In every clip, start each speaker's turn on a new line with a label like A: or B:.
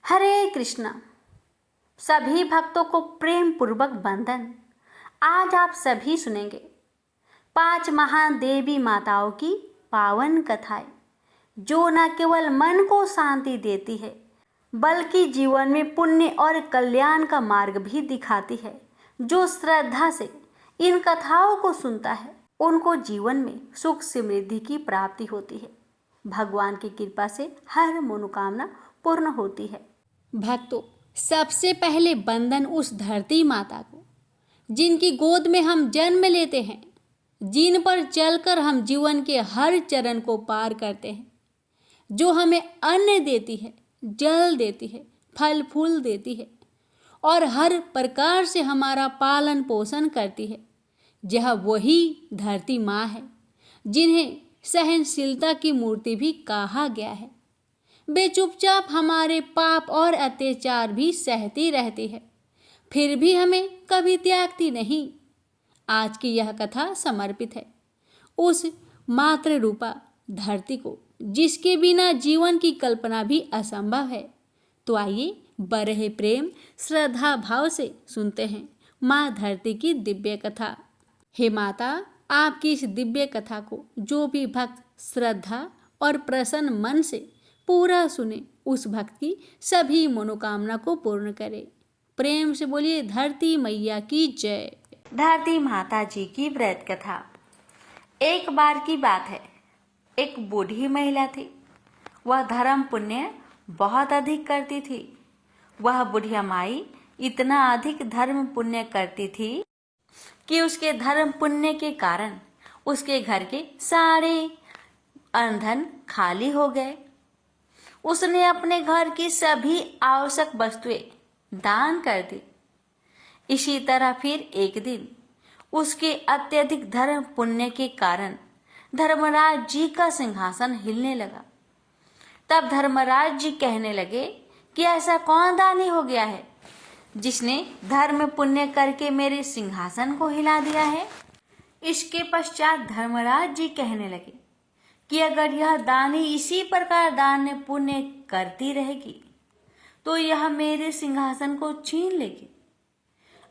A: हरे कृष्णा। सभी भक्तों को प्रेम पूर्वक वंदन। आज आप सभी सुनेंगे 5 महान देवी माताओं की पावन कथाएं, जो न केवल मन को शांति देती है बल्कि जीवन में पुण्य और कल्याण का मार्ग भी दिखाती है। जो श्रद्धा से इन कथाओं को सुनता है उनको जीवन में सुख समृद्धि की प्राप्ति होती है। भगवान की कृपा से हर मनोकामना पूर्ण होती है। भक्तों, सबसे पहले वंदन उस धरती माता को जिनकी गोद में हम जन्म लेते हैं, जिन पर चलकर हम जीवन के हर चरण को पार करते हैं, जो हमें अन्न देती है, जल देती है, फल फूल देती है और हर प्रकार से हमारा पालन पोषण करती है। यह वही धरती माँ है जिन्हें सहनशीलता की मूर्ति भी कहा गया है। वे चुपचाप हमारे पाप और अत्याचार भी सहती रहती है, फिर भी हमें कभी त्यागती नहीं। आज की यह कथा समर्पित है उस मातृ रूपा धरती को, जिसके बिना जीवन की कल्पना भी असंभव है। तो आइए बड़े प्रेम श्रद्धा भाव से सुनते हैं माँ धरती की दिव्य कथा। हे माता, आपकी इस दिव्य कथा को जो भी भक्त श्रद्धा और प्रसन्न मन से पूरा सुने, उस भक्त की सभी मनोकामना को पूर्ण करे। प्रेम से बोलिए धरती मैया की जय। धरती माता जी की व्रत कथा। एक बार की बात है, एक बूढ़ी महिला थी। वह धर्म पुण्य बहुत अधिक करती थी। वह बुढ़िया माई इतना अधिक धर्म पुण्य करती थी कि उसके धर्म पुण्य के कारण उसके घर के सारे अन्न खाली हो गए। उसने अपने घर की सभी आवश्यक वस्तुएं दान कर दी। इसी तरह फिर एक दिन उसके अत्यधिक धर्म पुण्य के कारण धर्मराज जी का सिंहासन हिलने लगा। तब धर्मराज जी कहने लगे कि ऐसा कौन दानी हो गया है जिसने धर्म पुण्य करके मेरे सिंहासन को हिला दिया है। इसके पश्चात धर्मराज जी कहने लगे कि अगर यह दानी इसी प्रकार दान पुण्य करती रहेगी तो यह मेरे सिंहासन को छीन लेगी।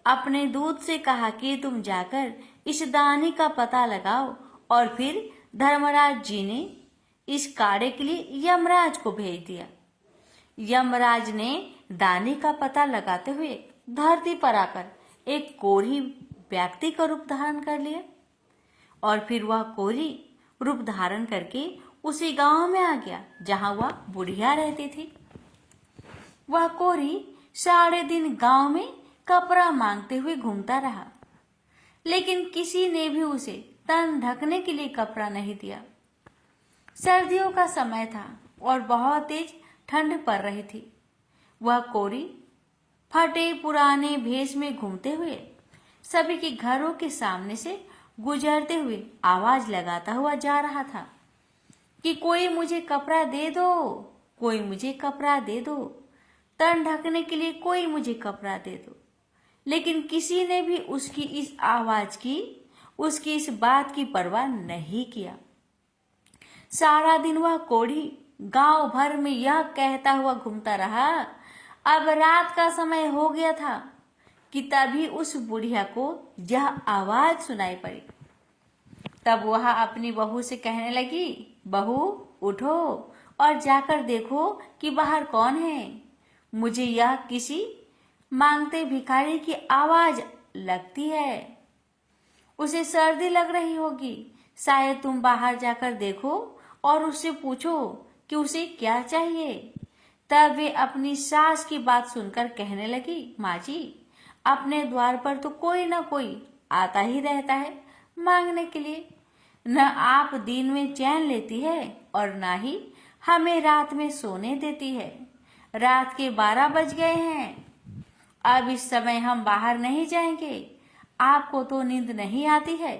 A: अपने दूत से कहा कि तुम जाकर इस दानी का पता लगाओ। और फिर धर्मराज जी ने इस कार्य के लिए यमराज को भेज दिया। यमराज ने दानी का पता लगाते हुए धरती पर आकर एक कोढ़ी व्यक्ति का रूप धारण कर लिया और फिर वह कोढ़ी रूप धारण करके उसी गांव में आ गया जहां वह बुढ़िया रहती थी। वह कोढ़ी सारे दिन गांव में कपड़ा मांगते हुए घूमता रहा, लेकिन किसी ने भी उसे तन ढकने के लिए कपड़ा नहीं दिया। सर्दियों का समय था और बहुत तेज ठंड पड़ रही थी। वह कोढ़ी फटे पुराने भेष में घूमते हुए सभी के घरों के सामने से गुजरते हुए आवाज लगाता हुआ जा रहा था कि कोई मुझे कपड़ा दे दो, कोई मुझे कपड़ा दे दो, तन ढकने के लिए कोई मुझे कपड़ा दे दो। लेकिन किसी ने भी उसकी इस आवाज की, उसकी इस बात की परवाह नहीं किया। सारा दिन वह कोढ़ी गांव भर में यह कहता हुआ घूमता रहा। अब रात का समय हो गया था कि तभी उस बुढ़िया को यह आवाज सुनाई पड़ी। तब वह अपनी बहू से कहने लगी, बहू उठो और जाकर देखो कि बाहर कौन है। मुझे यह किसी मांगते भिखारी की आवाज लगती है। उसे सर्दी लग रही होगी, शायद तुम बाहर जाकर देखो और उससे पूछो कि उसे क्या चाहिए। तब वे अपनी सास की बात सुनकर कहने लगी, माँ जी, अपने द्वार पर तो कोई ना कोई आता ही रहता है मांगने के लिए। न आप दिन में चैन लेती है और न ही हमें रात में सोने देती है। रात के 12 बज गए हैं, अब इस समय हम बाहर नहीं जाएंगे। आपको तो नींद नहीं आती है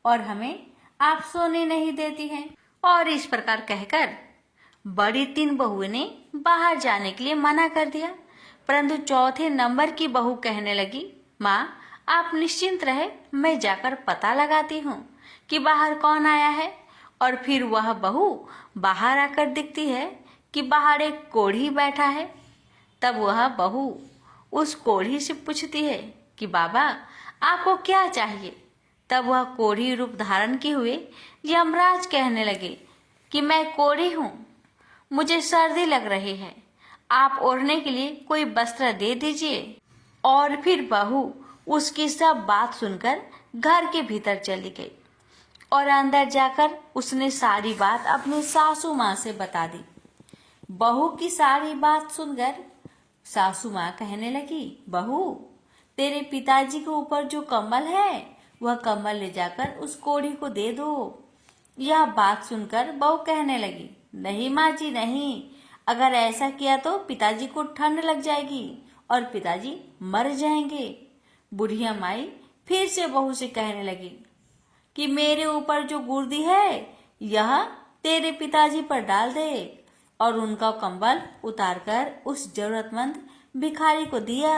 A: और हमें आप सोने नहीं देती हैं। और इस प्रकार कहकर बड़ी 3 बहुओं ने बाहर जाने के लिए मना कर दिया। परंतु चौथे नंबर की बहू कहने लगी, माँ आप निश्चिंत रहे, मैं जाकर पता लगाती हूँ कि बाहर कौन आया है। और फिर वह बहू बाहर आकर दिखती है कि बाहर एक कोढ़ी बैठा है। तब वह बहू उस कोढ़ी से पूछती है कि बाबा आपको क्या चाहिए। तब वह कोढ़ी रूप धारण किए हुए यमराज कहने लगे कि मैं कोढ़ी हूँ, मुझे सर्दी लग रही है, आप ओढ़ने के लिए कोई वस्त्र दे दीजिए। और फिर बहू उसकी सब बात सुनकर घर के भीतर चली गई और अंदर जाकर उसने सारी बात अपनी सासू माँ से बता दी। बहू की सारी बात सुनकर सासू माँ कहने लगी, बहू तेरे पिताजी के ऊपर जो कम्बल है वह कम्बल ले जाकर उस कोढ़ी को दे दो। यह बात सुनकर बहू कहने लगी, नहीं माँ जी नहीं, अगर ऐसा किया तो पिताजी को ठंड लग जाएगी और पिताजी मर जाएंगे। बुढ़िया माई फिर से बहू से कहने लगी कि मेरे ऊपर जो गुर्दी है यह तेरे पिताजी पर डाल दे, और उनका कंबल उतारकर उस जरूरतमंद भिखारी को दिया।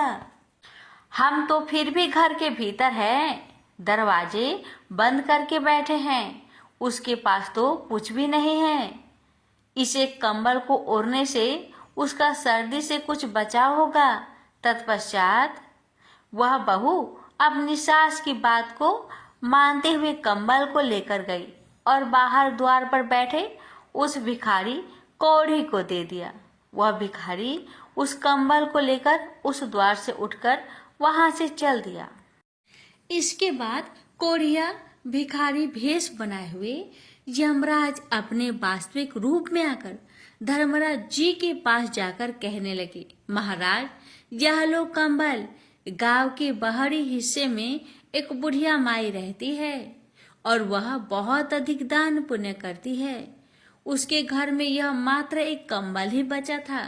A: हम तो फिर भी घर के भीतर हैं, दरवाजे बंद करके बैठे हैं, उसके पास तो कुछ भी नहीं है। इसे कंबल को ओढ़ने से उसका सर्दी से कुछ बचाव होगा। तत्पश्चात वह बहू अपनी सास की बात को मानते हुए कंबल को लेकर गई और बाहर द्वार पर बैठे उस भिखारी कोढ़ी को दे दिया। वह भिखारी उस कंबल को लेकर उस द्वार से उठकर वहां से चल दिया। इसके बाद कोढ़िया भिखारी भेष बनाए हुए यमराज अपने वास्तविक रूप में आकर धर्मराज जी के पास जाकर कहने लगे, महाराज यह लो कंबल, गांव के बाहरी हिस्से में एक बुढ़िया माई रहती है और वह बहुत अधिक दान पुण्य करती है। उसके घर में यह मात्र एक कंबल ही बचा था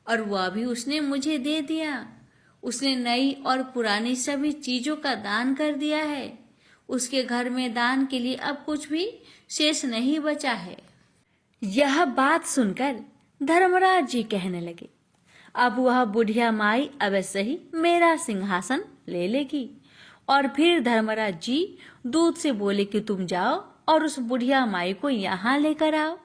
A: और वह भी उसने मुझे दे दिया। उसने नई और पुरानी सभी चीजों का दान कर दिया है। उसके घर में दान के लिए अब कुछ भी शेष नहीं बचा है। यह बात सुनकर धर्मराज जी कहने लगे, अब वह बुढ़िया माई अवश्य ही मेरा सिंहासन ले लेगी। और फिर धर्मराज जी दूत से बोले कि तुम जाओ और उस बुढ़िया माई को यहाँ लेकर आओ।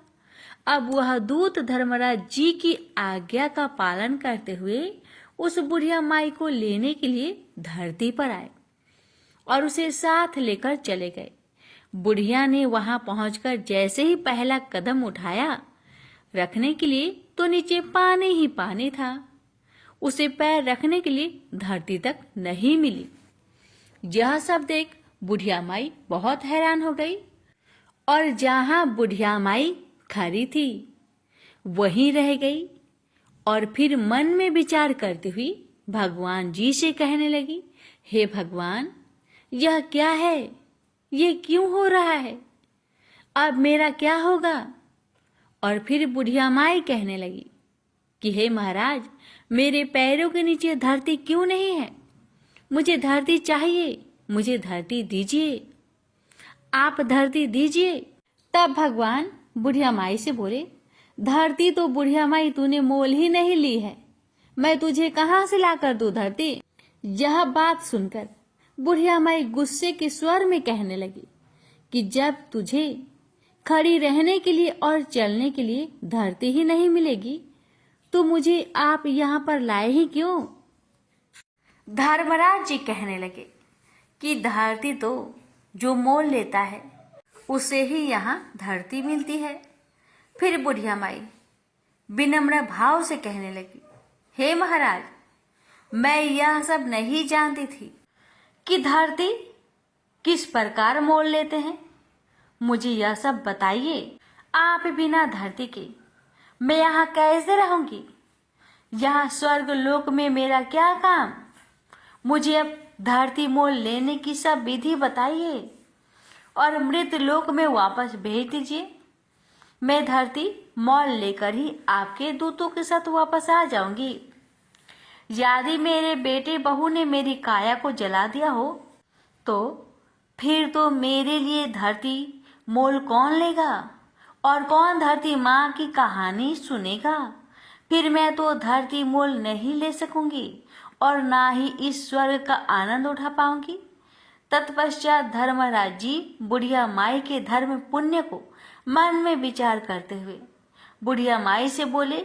A: अब वह दूत धर्मराज जी की आज्ञा का पालन करते हुए उस बुढ़िया माई को लेने के लिए धरती पर आए और उसे साथ लेकर चले गए। बुढ़िया ने वहां पहुंचकर जैसे ही पहला कदम उठाया रखने के लिए तो नीचे पानी ही पानी था। उसे पैर रखने के लिए धरती तक नहीं मिली। यह सब देख बुढ़िया माई बहुत हैरान हो गई और जहां बुढ़िया माई खड़ी थी वहीं रह गई और फिर मन में विचार करती हुई भगवान जी से कहने लगी, हे भगवान यह क्या है, ये क्यों हो रहा है, अब मेरा क्या होगा। और फिर बुढ़िया माई कहने लगी कि हे महाराज मेरे पैरों के नीचे धरती क्यों नहीं है, मुझे धरती चाहिए, मुझे धरती दीजिए, आप धरती दीजिए। तब भगवान बुढ़िया माई से बोले, धरती तो बुढ़िया माई तूने मोल ही नहीं ली है, मैं तुझे कहां से लाकर दूं धरती। यह बात सुनकर बुढ़िया माई गुस्से के स्वर में कहने लगी कि जब तुझे खड़ी रहने के लिए और चलने के लिए धरती ही नहीं मिलेगी तो मुझे आप यहाँ पर लाए ही क्यों। धर्मराज जी कहने लगे कि धरती तो जो मोल लेता है उसे ही यहाँ धरती मिलती है। फिर बुढ़िया माई विनम्र भाव से कहने लगी, हे महाराज मैं यह सब नहीं जानती थी कि धरती किस प्रकार मोल लेते हैं, मुझे यह सब बताइए। आप बिना धरती के मैं यहाँ कैसे रहूंगी, यहाँ स्वर्ग लोक में मेरा क्या काम, मुझे अब धरती मोल लेने की सब विधि बताइए और मृत लोक में वापस भेज दीजिए। मैं धरती मोल लेकर ही आपके दूतों के साथ वापस आ जाऊंगी। यदि मेरे बेटे बहू ने मेरी काया को जला दिया हो तो फिर तो मेरे लिए धरती मोल कौन लेगा और कौन धरती माँ की कहानी सुनेगा। फिर मैं तो धरती मोल नहीं ले सकूंगी और ना ही इस स्वर्ग का आनंद उठा पाऊंगी। तत्पश्चात धर्मराज जी बुढ़िया माई के धर्म पुण्य को मन में विचार करते हुए बुढ़िया माई से बोले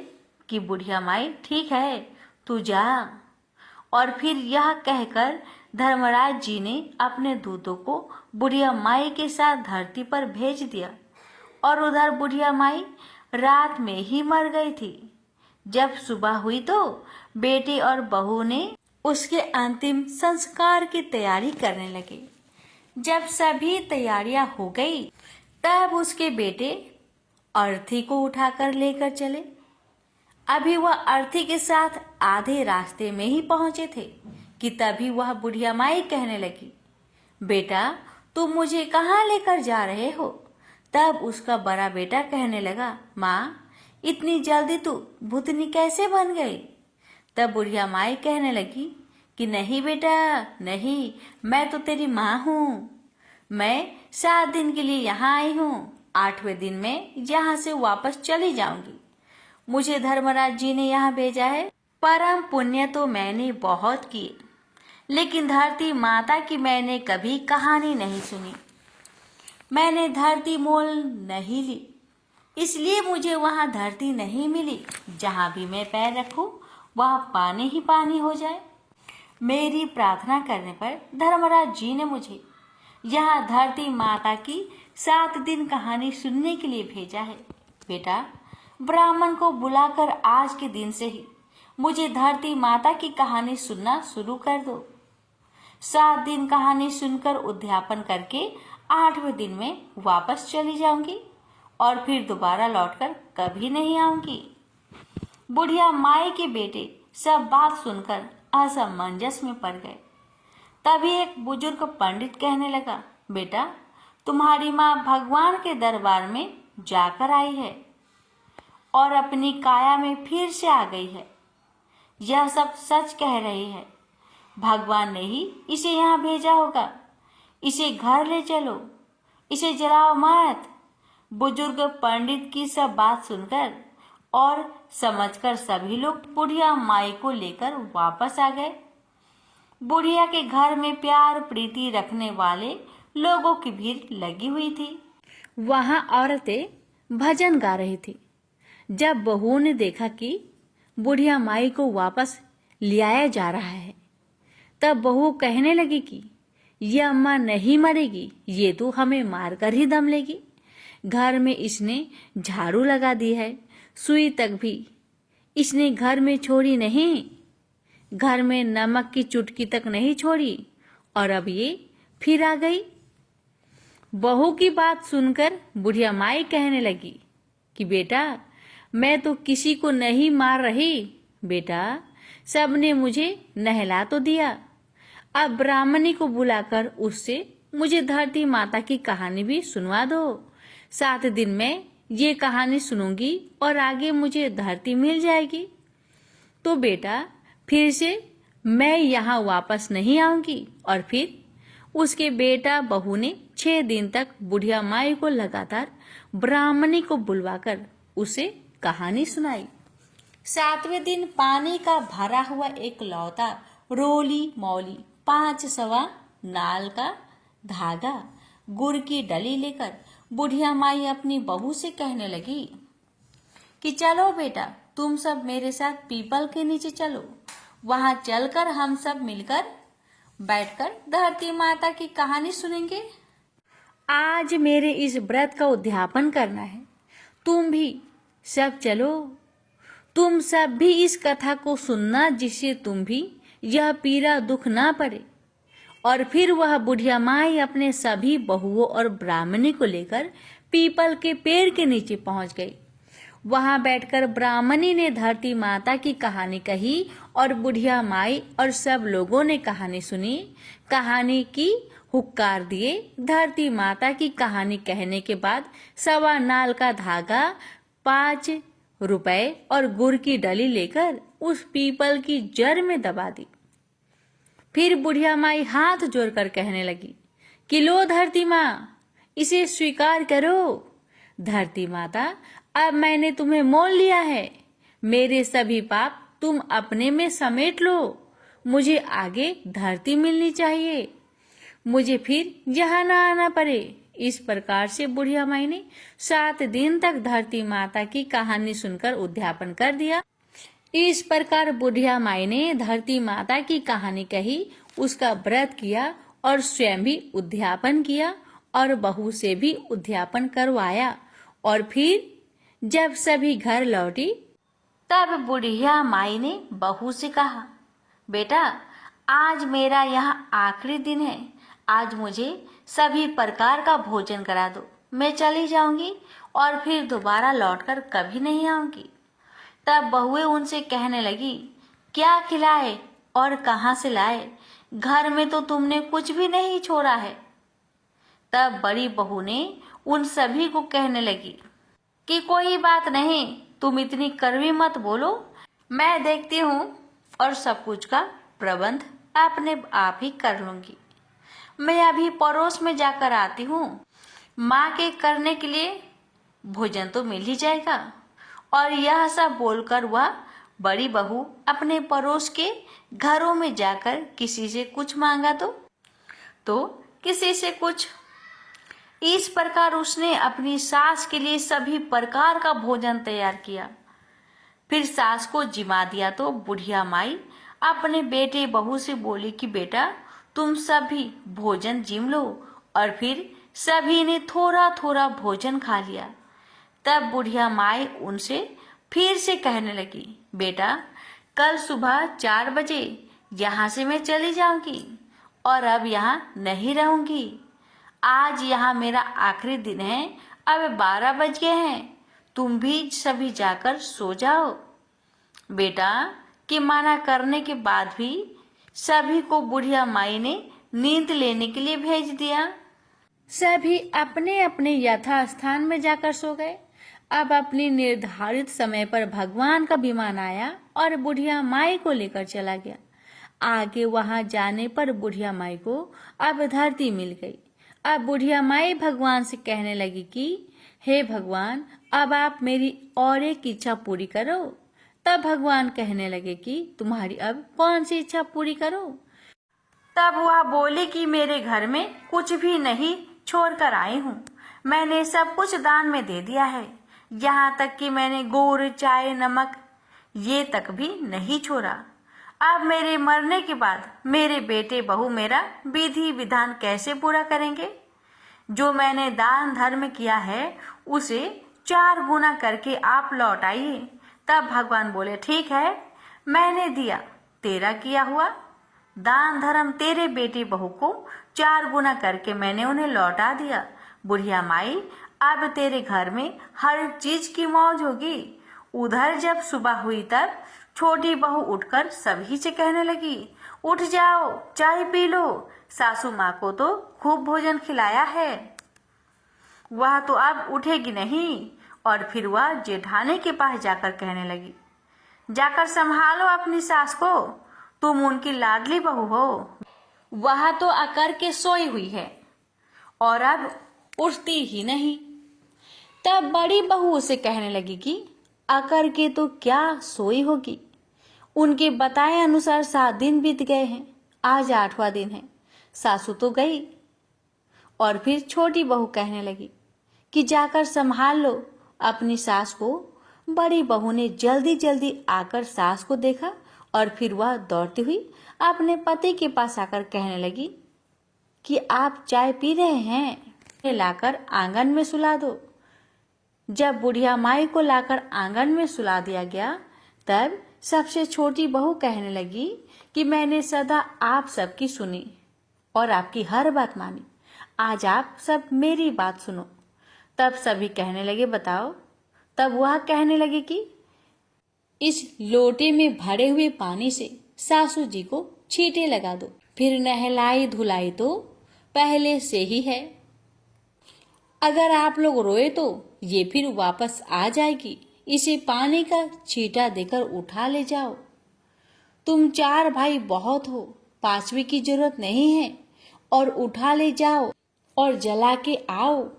A: कि बुढ़िया माई ठीक है,
B: तू जा। और फिर यह कहकर धर्मराज जी ने अपने दूतों को बुढ़िया माई के साथ धरती पर भेज दिया और उधर बुढ़िया माई रात में ही मर गई थी। जब सुबह हुई तो बेटे और बहू ने उसके अंतिम संस्कार की तैयारी करने लगे। जब सभी तैयारियां हो गई तब उसके बेटे अर्थी को उठाकर लेकर चले। अभी वह अर्थी के साथ आधे रास्ते में ही पहुंचे थे कि तभी वह बुढ़िया माई कहने लगी, बेटा तुम मुझे कहाँ लेकर जा रहे हो? तब उसका बड़ा बेटा कहने लगा, माँ इतनी जल्दी तू भूतनी कैसे बन गई? तब बुढ़िया माई कहने लगी कि नहीं बेटा नहीं, मैं तो तेरी माँ हूँ। मैं 7 दिन के लिए यहाँ आई हूँ। 8वें दिन में यहाँ से वापस चली जाऊंगी। मुझे धर्मराज जी ने यहाँ भेजा है। परम पुण्य तो मैंने बहुत किए, लेकिन धरती माता की मैंने कभी कहानी नहीं सुनी। मैंने धरती मोल नहीं ली, इसलिए मुझे वहाँ धरती नहीं मिली। जहाँ भी मैं पैर रखूं वहाँ पानी ही पानी हो जाए। मेरी प्रार्थना करने पर धर्मराज जी ने मुझे यहाँ धरती माता की 7 दिन कहानी सुनने के लिए भेजा है। बेटा ब्राह्मण को बुलाकर आज के दिन से ही मुझे धरती माता की कहानी सुनना शुरू कर दो। 7 दिन कहानी सुनकर उद्यापन करके 8वें दिन में वापस चली जाऊंगी और फिर दोबारा लौटकर कभी नहीं आऊंगी। बुढ़िया माई के बेटे सब बात सुनकर असमंजस में पड़ गए। तभी एक बुजुर्ग पंडित कहने लगा, बेटा तुम्हारी माँ भगवान के दरबार में जाकर आई है और अपनी काया में फिर से आ गई है। यह सब सच कह रही है। भगवान ने ही इसे यहाँ भेजा होगा। इसे घर ले चलो, इसे जलाओ मत। बुजुर्ग पंडित की सब बात सुनकर और समझकर सभी लोग बुढ़िया माई को लेकर वापस आ गए। बुढ़िया के घर में प्यार प्रीति रखने वाले लोगों की भीड़ लगी हुई थी।
A: वहां औरतें भजन गा रही थी। जब बहू ने देखा कि बुढ़िया माई को वापस लियाया जा रहा है, तब बहू कहने लगी कि ये अम्मा नहीं मरेगी, ये तो हमें मारकर ही दम लेगी। घर में इसने झाड़ू लगा दी है, सुई तक भी इसने घर में छोड़ी नहीं, घर में नमक की चुटकी तक नहीं छोड़ी और अब ये फिर आ गई। बहू की बात सुनकर बुढ़िया माई कहने लगी कि बेटा मैं तो किसी को नहीं मार रही। बेटा सबने मुझे नहला तो दिया, अब ब्राह्मणी को बुलाकर उससे मुझे धरती माता की कहानी भी सुनवा दो। 7 दिन में ये कहानी सुनूंगी और आगे मुझे धरती मिल जाएगी। तो बेटा फिर से मैं यहाँ वापस नहीं आऊंगी। और फिर उसके बेटा बहू ने 6 दिन तक बुढ़िया माई को लगातार ब्राह्मणी को बुलवाकर उसे कहानी सुनाई। 7वें दिन पानी का भरा हुआ एक लौता रोली मौली 5 सवा नाल का धागा गुड़ की डली लेकर बुढ़िया माई अपनी बहू से कहने लगी कि चलो बेटा तुम सब मेरे साथ पीपल के नीचे चलो। वहां चलकर हम सब मिलकर बैठकर धरती माता की कहानी सुनेंगे। आज मेरे इस व्रत का उद्यापन करना है, तुम भी सब चलो। तुम सब भी इस कथा को सुनना, जिससे तुम भी यह पीड़ा दुख ना पड़े। और फिर वह बुढ़िया माई अपने सभी बहुओं और ब्राह्मणी को लेकर पीपल के पेड़ के नीचे पहुंच गई। वहां बैठकर ब्राह्मणी ने धरती माता की कहानी कही और बुढ़िया माई और सब लोगों ने कहानी सुनी। कहानी की हुक्कार दिए। धरती माता की कहानी कहने के बाद 1.25 नाल का धागा 5 रुपए और गुड़ की डली लेकर उस पीपल की जड़ में दबा दी। फिर बुढ़िया माई हाथ जोड़कर कहने लगी कि लो धरती माँ, इसे स्वीकार करो। धरती माता, अब मैंने तुम्हें मोल लिया है। मेरे सभी पाप तुम अपने में समेट लो। मुझे आगे धरती मिलनी चाहिए, मुझे फिर यहाँ ना आना पड़े। इस प्रकार से बुढ़िया माई ने 7 दिन तक धरती माता की कहानी सुनकर उद्यापन कर दिया।
B: इस प्रकार बुढ़िया माई ने धरती माता की कहानी कही, उसका व्रत किया और स्वयं भी उद्यापन किया और बहू से भी उद्यापन करवाया। और फिर जब सभी घर लौटी तब बुढ़िया माई ने बहू से कहा, बेटा आज मेरा यहाँ आखिरी दिन है, आज मुझे सभी प्रकार का भोजन करा दो, मैं चली जाऊंगी और फिर दोबारा लौटकर कभी नहीं आऊंगी। तब बहुएं उनसे कहने लगी, क्या खिलाए और कहाँ से लाए, घर में तो तुमने कुछ भी नहीं छोड़ा है। तब बड़ी बहू ने उन सभी को कहने लगी कि कोई बात नहीं, तुम इतनी कड़वी मत बोलो, मैं देखती हूँ और सब कुछ का प्रबंध अपने आप ही कर लूंगी। मैं अभी पड़ोस में जाकर आती हूँ, माँ के करने के लिए भोजन तो मिल ही जाएगा। और यह सब बोलकर वह बड़ी बहू अपने पड़ोस के घरों में जाकर किसी से कुछ मांगा तो किसी से कुछ। इस प्रकार उसने अपनी सास के लिए सभी प्रकार का भोजन तैयार किया। फिर सास को जिमा दिया तो बुढ़िया माई अपने बेटे बहू से बोली कि बेटा तुम सभी भोजन जिम लो। और फिर सभी ने थोड़ा थोड़ा भोजन खा लिया। तब बुढ़िया माई उनसे फिर से कहने लगी, बेटा कल सुबह 4 बजे यहाँ से मैं चली जाऊंगी और अब यहाँ नहीं रहूंगी। आज यहाँ मेरा आखिरी दिन है, अब 12 बज गए हैं, तुम भी सभी जाकर सो जाओ। बेटा कि मना करने के बाद भी सभी को बुढ़िया माई ने नींद लेने के लिए भेज दिया। सभी अपने अपने यथास्थान में जाकर सो गए। अब अपनी निर्धारित समय पर भगवान का विमान आया और बुढ़िया माई को लेकर चला गया। आगे वहां जाने पर बुढ़िया माई को अब धरती मिल गई। अब बुढ़िया माई भगवान से कहने लगी कि हे भगवान, अब आप मेरी और एक इच्छा पूरी करो। तब भगवान कहने लगे कि तुम्हारी अब कौन सी इच्छा पूरी करो। तब वह बोली कि मेरे घर में कुछ भी नहीं छोड़कर आई हूँ, मैंने सब कुछ दान में दे दिया है, यहाँ तक कि मैंने गुड़ चाय नमक ये तक भी नहीं छोड़ा। अब मेरे मरने के बाद मेरे बेटे बहू मेरा विधि विधान कैसे पूरा करेंगे। जो मैंने दान धर्म किया है उसे 4 गुना करके आप लौट आइए। तब भगवान बोले, ठीक है, मैंने दिया, तेरा किया हुआ दान धर्म तेरे बेटे बहू को 4 गुना करके मैंने उन्हें लौटा दिया। बुढ़िया माई अब तेरे घर में हर चीज की मौज होगी। उधर जब सुबह हुई तब छोटी बहू उठकर सभी से कहने लगी, उठ जाओ, चाय पी लो, सासू माँ को तो खूब भोजन खिलाया है। वह तो अब उठेगी नहीं। और फिर वह जेठानी के पास जाकर कहने लगी, जाकर संभालो अपनी सास को, तुम उनकी लाडली बहू हो, वह तो अकर के सोई हुई है और अब उठती ही नहीं। तब बड़ी बहू उसे कहने लगी कि अकर के तो क्या सोई होगी, उनके बताए अनुसार 7 दिन बीत गए हैं, आज 8वां दिन है, सासू तो गई। और फिर छोटी बहू कहने लगी कि जाकर संभाल लो अपनी सास को। बड़ी बहू ने जल्दी जल्दी आकर सास को देखा और फिर वह दौड़ती हुई अपने पति के पास आकर कहने लगी कि आप चाय पी रहे हैं, लाकर आंगन में सुला दो। जब बुढ़िया माई को लाकर आंगन में सुला दिया गया तब सबसे छोटी बहू कहने लगी कि मैंने सदा आप सबकी सुनी और आपकी हर बात मानी, आज आप सब मेरी बात सुनो। तब सभी कहने लगे, बताओ। तब वह कहने लगी कि इस लोटे में भरे हुए पानी से सासू जी को छींटे लगा दो, फिर नहलाई धुलाई तो पहले से ही है, अगर आप लोग रोए तो ये फिर वापस आ जाएगी, इसे पानी का छींटा देकर उठा ले जाओ। तुम 4 भाई बहुत हो, 5वें की जरूरत नहीं है, और उठा ले जाओ और जला के आओ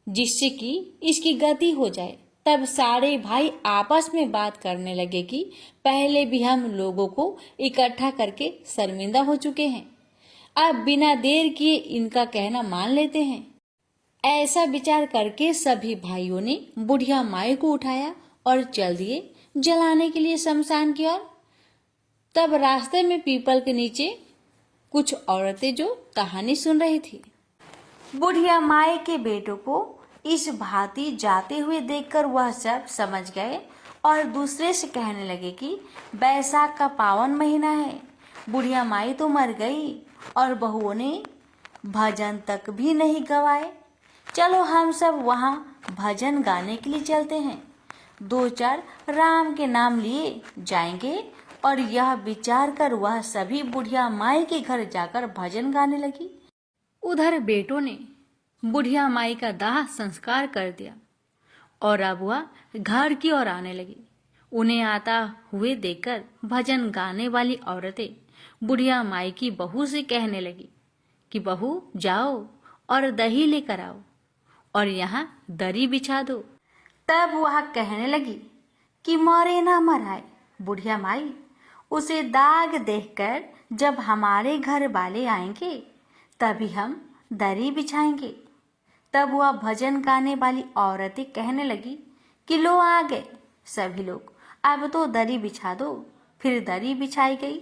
B: जिससे कि इसकी गति हो जाए। तब सारे भाई आपस में बात करने लगे कि पहले भी हम लोगों को इकट्ठा करके शर्मिंदा हो चुके हैं, अब बिना देर किए इनका कहना मान लेते हैं। ऐसा विचार करके सभी भाइयों ने बुढ़िया माई को उठाया और चल दिए जलाने के लिए शमशान की ओर। तब रास्ते में पीपल के नीचे कुछ औरतें जो कहानी सुन रही थी। बुढ़िया माई के बेटों को इस भांति जाते हुए देखकर वह सब समझ गए और दूसरे से कहने लगे कि बैसाख का पावन महीना है, बुढ़िया माई तो मर गई और बहुओं ने भजन तक भी नहीं गवाए। चलो हम सब वहाँ भजन गाने के लिए चलते हैं। दो चार राम के नाम लिए जाएंगे। और यह विचार कर वह सभी बुढ़िया माई के घर जाकर भजन गाने लगी। उधर बेटों ने बुढ़िया माई का दाह संस्कार कर दिया और अब वह घर की ओर आने लगी। उन्हें आता हुए देखकर भजन गाने वाली औरतें बुढ़िया माई की बहू से कहने लगी कि बहू जाओ और दही लेकर आओ और यहाँ दरी बिछा दो। तब वह कहने लगी कि मरे ना मराए बुढ़िया माई, उसे दाग देखकर जब हमारे घर वाले आएंगे तभी हम दरी बिछाएंगे। तब वह भजन गाने वाली औरतें कहने लगी कि लो आ गए सभी लोग, अब तो दरी बिछा दो। फिर दरी बिछाई गई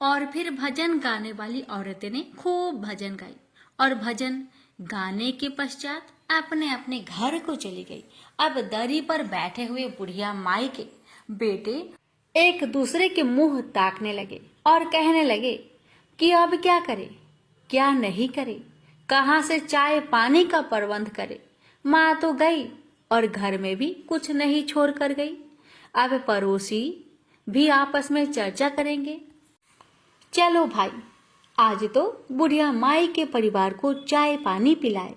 B: और फिर भजन गाने वाली औरतें ने खूब भजन गाई और भजन गाने के पश्चात अपने अपने घर को चली गई। अब दरी पर बैठे हुए बुढ़िया माई के बेटे एक दूसरे के मुंह ताकने लगे और कहने लगे कि अब क्या करे क्या नहीं करे, कहाँ से चाय पानी का प्रबंध करे। माँ तो गई और घर में भी कुछ नहीं छोड़ कर गई। अब पड़ोसी भी आपस में चर्चा करेंगे। चलो भाई, आज तो बुढ़िया माई के परिवार को चाय पानी पिलाए,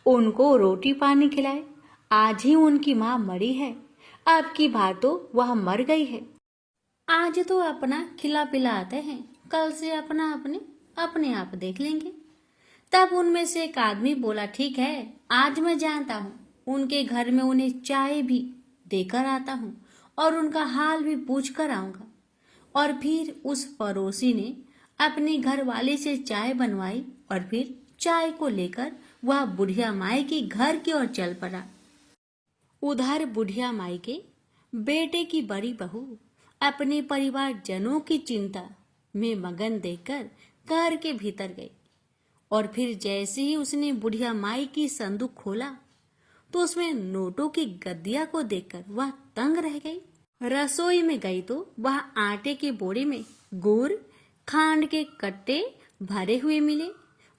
B: उनको रोटी पानी खिलाए। आज ही उनकी माँ मरी है, अब की बार तो वह मर गई है। आज तो अपना खिला पिलाते हैं, कल से अपना अपने आप देख लेंगे। तब उनमें से एक आदमी बोला, ठीक है, आज मैं जानता हूँ, उनके घर में उन्हें चाय भी देकर आता हूँ और उनका हाल भी पूछ कर आऊंगा। और फिर उस पड़ोसी ने अपनी घरवाली से चाय बनवाई और फिर चाय को लेकर वह बुढ़िया माई की घर की ओर चल पड़ा। उधर बुढ़िया माई के बेटे की बड़ी बहू अपने परिवार जनों की चिंता में मगन देखकर घर के भीतर गई और फिर जैसे ही उसने बुढ़िया माई की संदूक खोला तो उसमें नोटों की गद्दिया को देखकर वह तंग रह गई। रसोई में गई तो वह आटे के बोरे में गुड़ खांड के कट्टे भरे हुए मिले।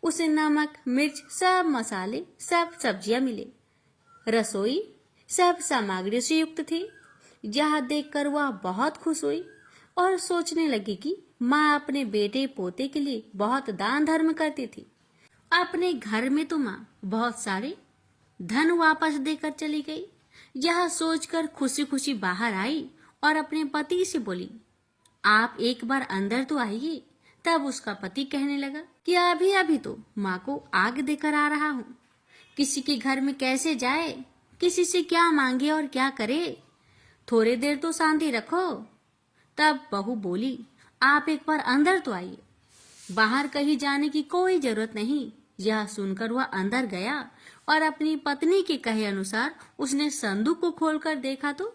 B: उसे नमक मिर्च सब मसाले सब सब्जियां मिले। रसोई सब सामग्री से युक्त थी। यह देखकर वह बहुत खुश हुई और सोचने लगी कि माँ अपने बेटे पोते के लिए बहुत दान धर्म करती थी। अपने घर में तो माँ बहुत सारे धन वापस देकर चली गई। यह सोचकर खुशी खुशी बाहर आई और अपने पति से बोली, आप एक बार अंदर तो आइए। तब उसका पति कहने लगा कि अभी अभी तो माँ को आग देकर आ रहा हूँ, किसी के घर में कैसे जाए, किसी से क्या मांगे और क्या करे, थोड़ी देर तो शांति रखो। तब बहू बोली, आप एक बार अंदर तो आइए, बाहर कहीं जाने की कोई जरूरत नहीं। यह सुनकर वह अंदर गया और अपनी पत्नी के कहे अनुसार उसने संदूक को खोलकर देखा तो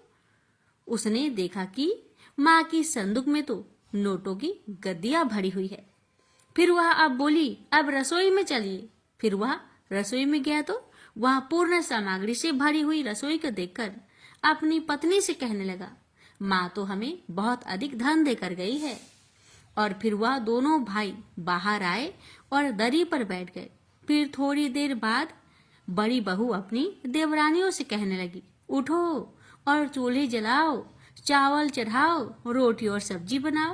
B: उसने देखा कि माँ की संदूक में तो नोटों की गद्दियां भरी हुई है। फिर वह अब बोली, अब रसोई में चलिए। फिर वह रसोई में गया तो वह पूर्ण सामग्री से भरी हुई रसोई को देखकर अपनी पत्नी से कहने लगा, माँ तो हमें बहुत अधिक धन देकर गई है। और फिर वह दोनों भाई बाहर आए और दरी पर बैठ गए। फिर थोड़ी देर बाद बड़ी बहू अपनी देवरानियों से कहने लगी, उठो और चूल्हे जलाओ, चावल चढ़ाओ, रोटी और सब्जी बनाओ,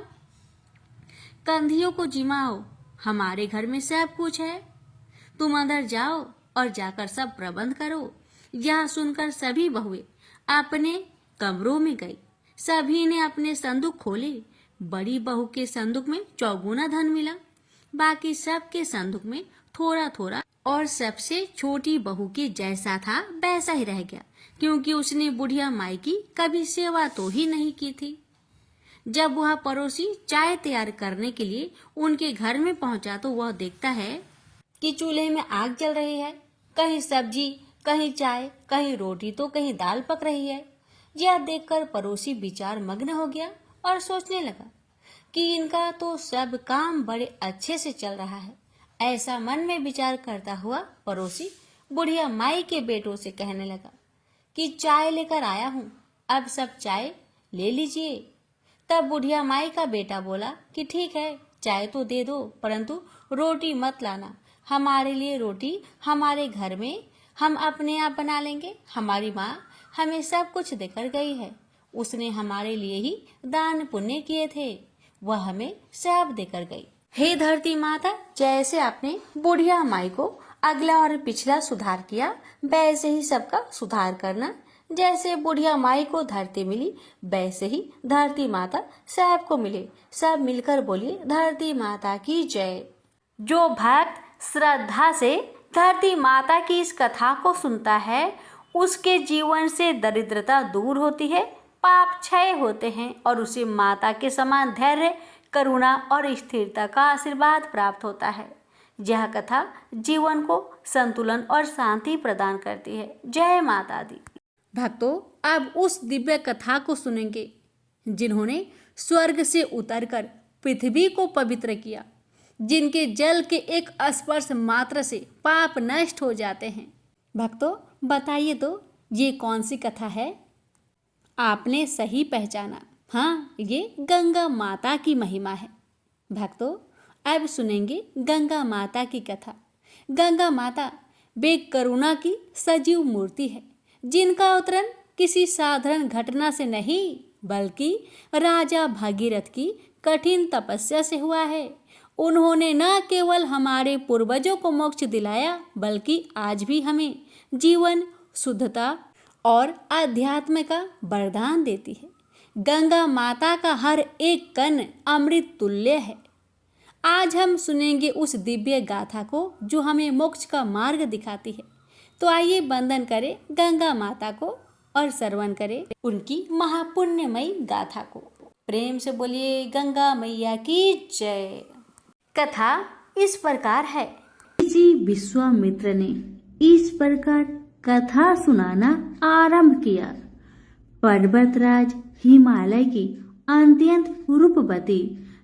B: कंधियों को जिमाओ, हमारे घर में सब कुछ है, तुम अंदर जाओ और जाकर सब प्रबंध करो। यह सुनकर सभी बहुएं अपने कमरों में गई। सभी ने अपने संदूक खोले। बड़ी बहू के संदूक में चौगुना धन मिला, बाकी सबके संदूक में थोड़ा थोड़ा, और सबसे छोटी बहू के जैसा था वैसा ही रह गया, क्योंकि उसने बुढ़िया माई की कभी सेवा तो ही नहीं की थी। जब वह पड़ोसी चाय तैयार करने के लिए उनके घर में पहुंचा तो वह देखता है कि चूल्हे में आग जल रही है, कहीं सब्जी, कहीं चाय, कहीं रोटी तो कहीं दाल पक रही है।
A: यह देखकर पड़ोसी विचार मग्न हो गया और सोचने लगा कि इनका तो सब काम बड़े अच्छे से चल रहा है। ऐसा मन में विचार करता हुआ पड़ोसी बुढ़िया माई के बेटों से कहने लगा कि चाय लेकर आया हूँ, अब सब चाय ले लीजिए। तब बुढ़िया माई का बेटा बोला कि ठीक है, चाय तो दे दो, परंतु रोटी मत लाना। हमारे लिए रोटी हमारे घर में हम अपने आप बना लेंगे। हमारी माँ हमें सब कुछ देकर गई है। उसने हमारे लिए ही दान पुण्य किए थे, वह हमें सब देकर गई। हे धरती माता, जैसे आपने बुढ़िया माई को अगला और पिछला सुधार किया, वैसे ही सबका सुधार करना। जैसे बुढ़िया माई को धरती मिली, वैसे ही धरती माता सबको मिले। सब मिलकर बोलिए धरती माता की जय। जो भक्त श्रद्धा से धरती माता की इस कथा को सुनता है, उसके जीवन से दरिद्रता दूर होती है, पाप क्षय होते हैं और उसे माता के समान धैर्य, करुणा और स्थिरता का आशीर्वाद प्राप्त होता है। यह कथा जीवन को संतुलन और शांति प्रदान करती है। जय माता दी। भक्तों, अब उस दिव्य कथा को सुनेंगे जिन्होंने स्वर्ग से उतरकर पृथ्वी को पवित्र किया, जिनके जल के एक स्पर्श मात्र से पाप नष्ट हो जाते हैं। भक्तों, बताइए तो ये कौन सी कथा है? आपने सही पहचाना, हाँ, ये गंगा माता की महिमा है। भक्तों, अब सुनेंगे गंगा माता की कथा। गंगा माता वे करुणा की सजीव मूर्ति है, जिनका अवतरण किसी साधारण घटना से नहीं, बल्कि राजा भागीरथ की कठिन तपस्या से हुआ है। उन्होंने न केवल हमारे पूर्वजों को मोक्ष दिलाया, बल्कि आज भी हमें जीवन, शुद्धता और अध्यात्म का वरदान देती है। गंगा माता का हर एक कण अमृत तुल्य है। आज हम सुनेंगे उस दिव्य गाथा को जो हमें मोक्ष का मार्ग दिखाती है। तो आइए वंदन करें गंगा माता को और श्रवण करें उनकी महापुण्यमयी गाथा को। प्रेम से बोलिए गंगा मैया की जय। कथा इस प्रकार है। ऋषि विश्वामित्र ने इस प्रकार कथा सुनाना आरंभ किया। पर्वतराज हिमालय की अत्यंत रूपवती,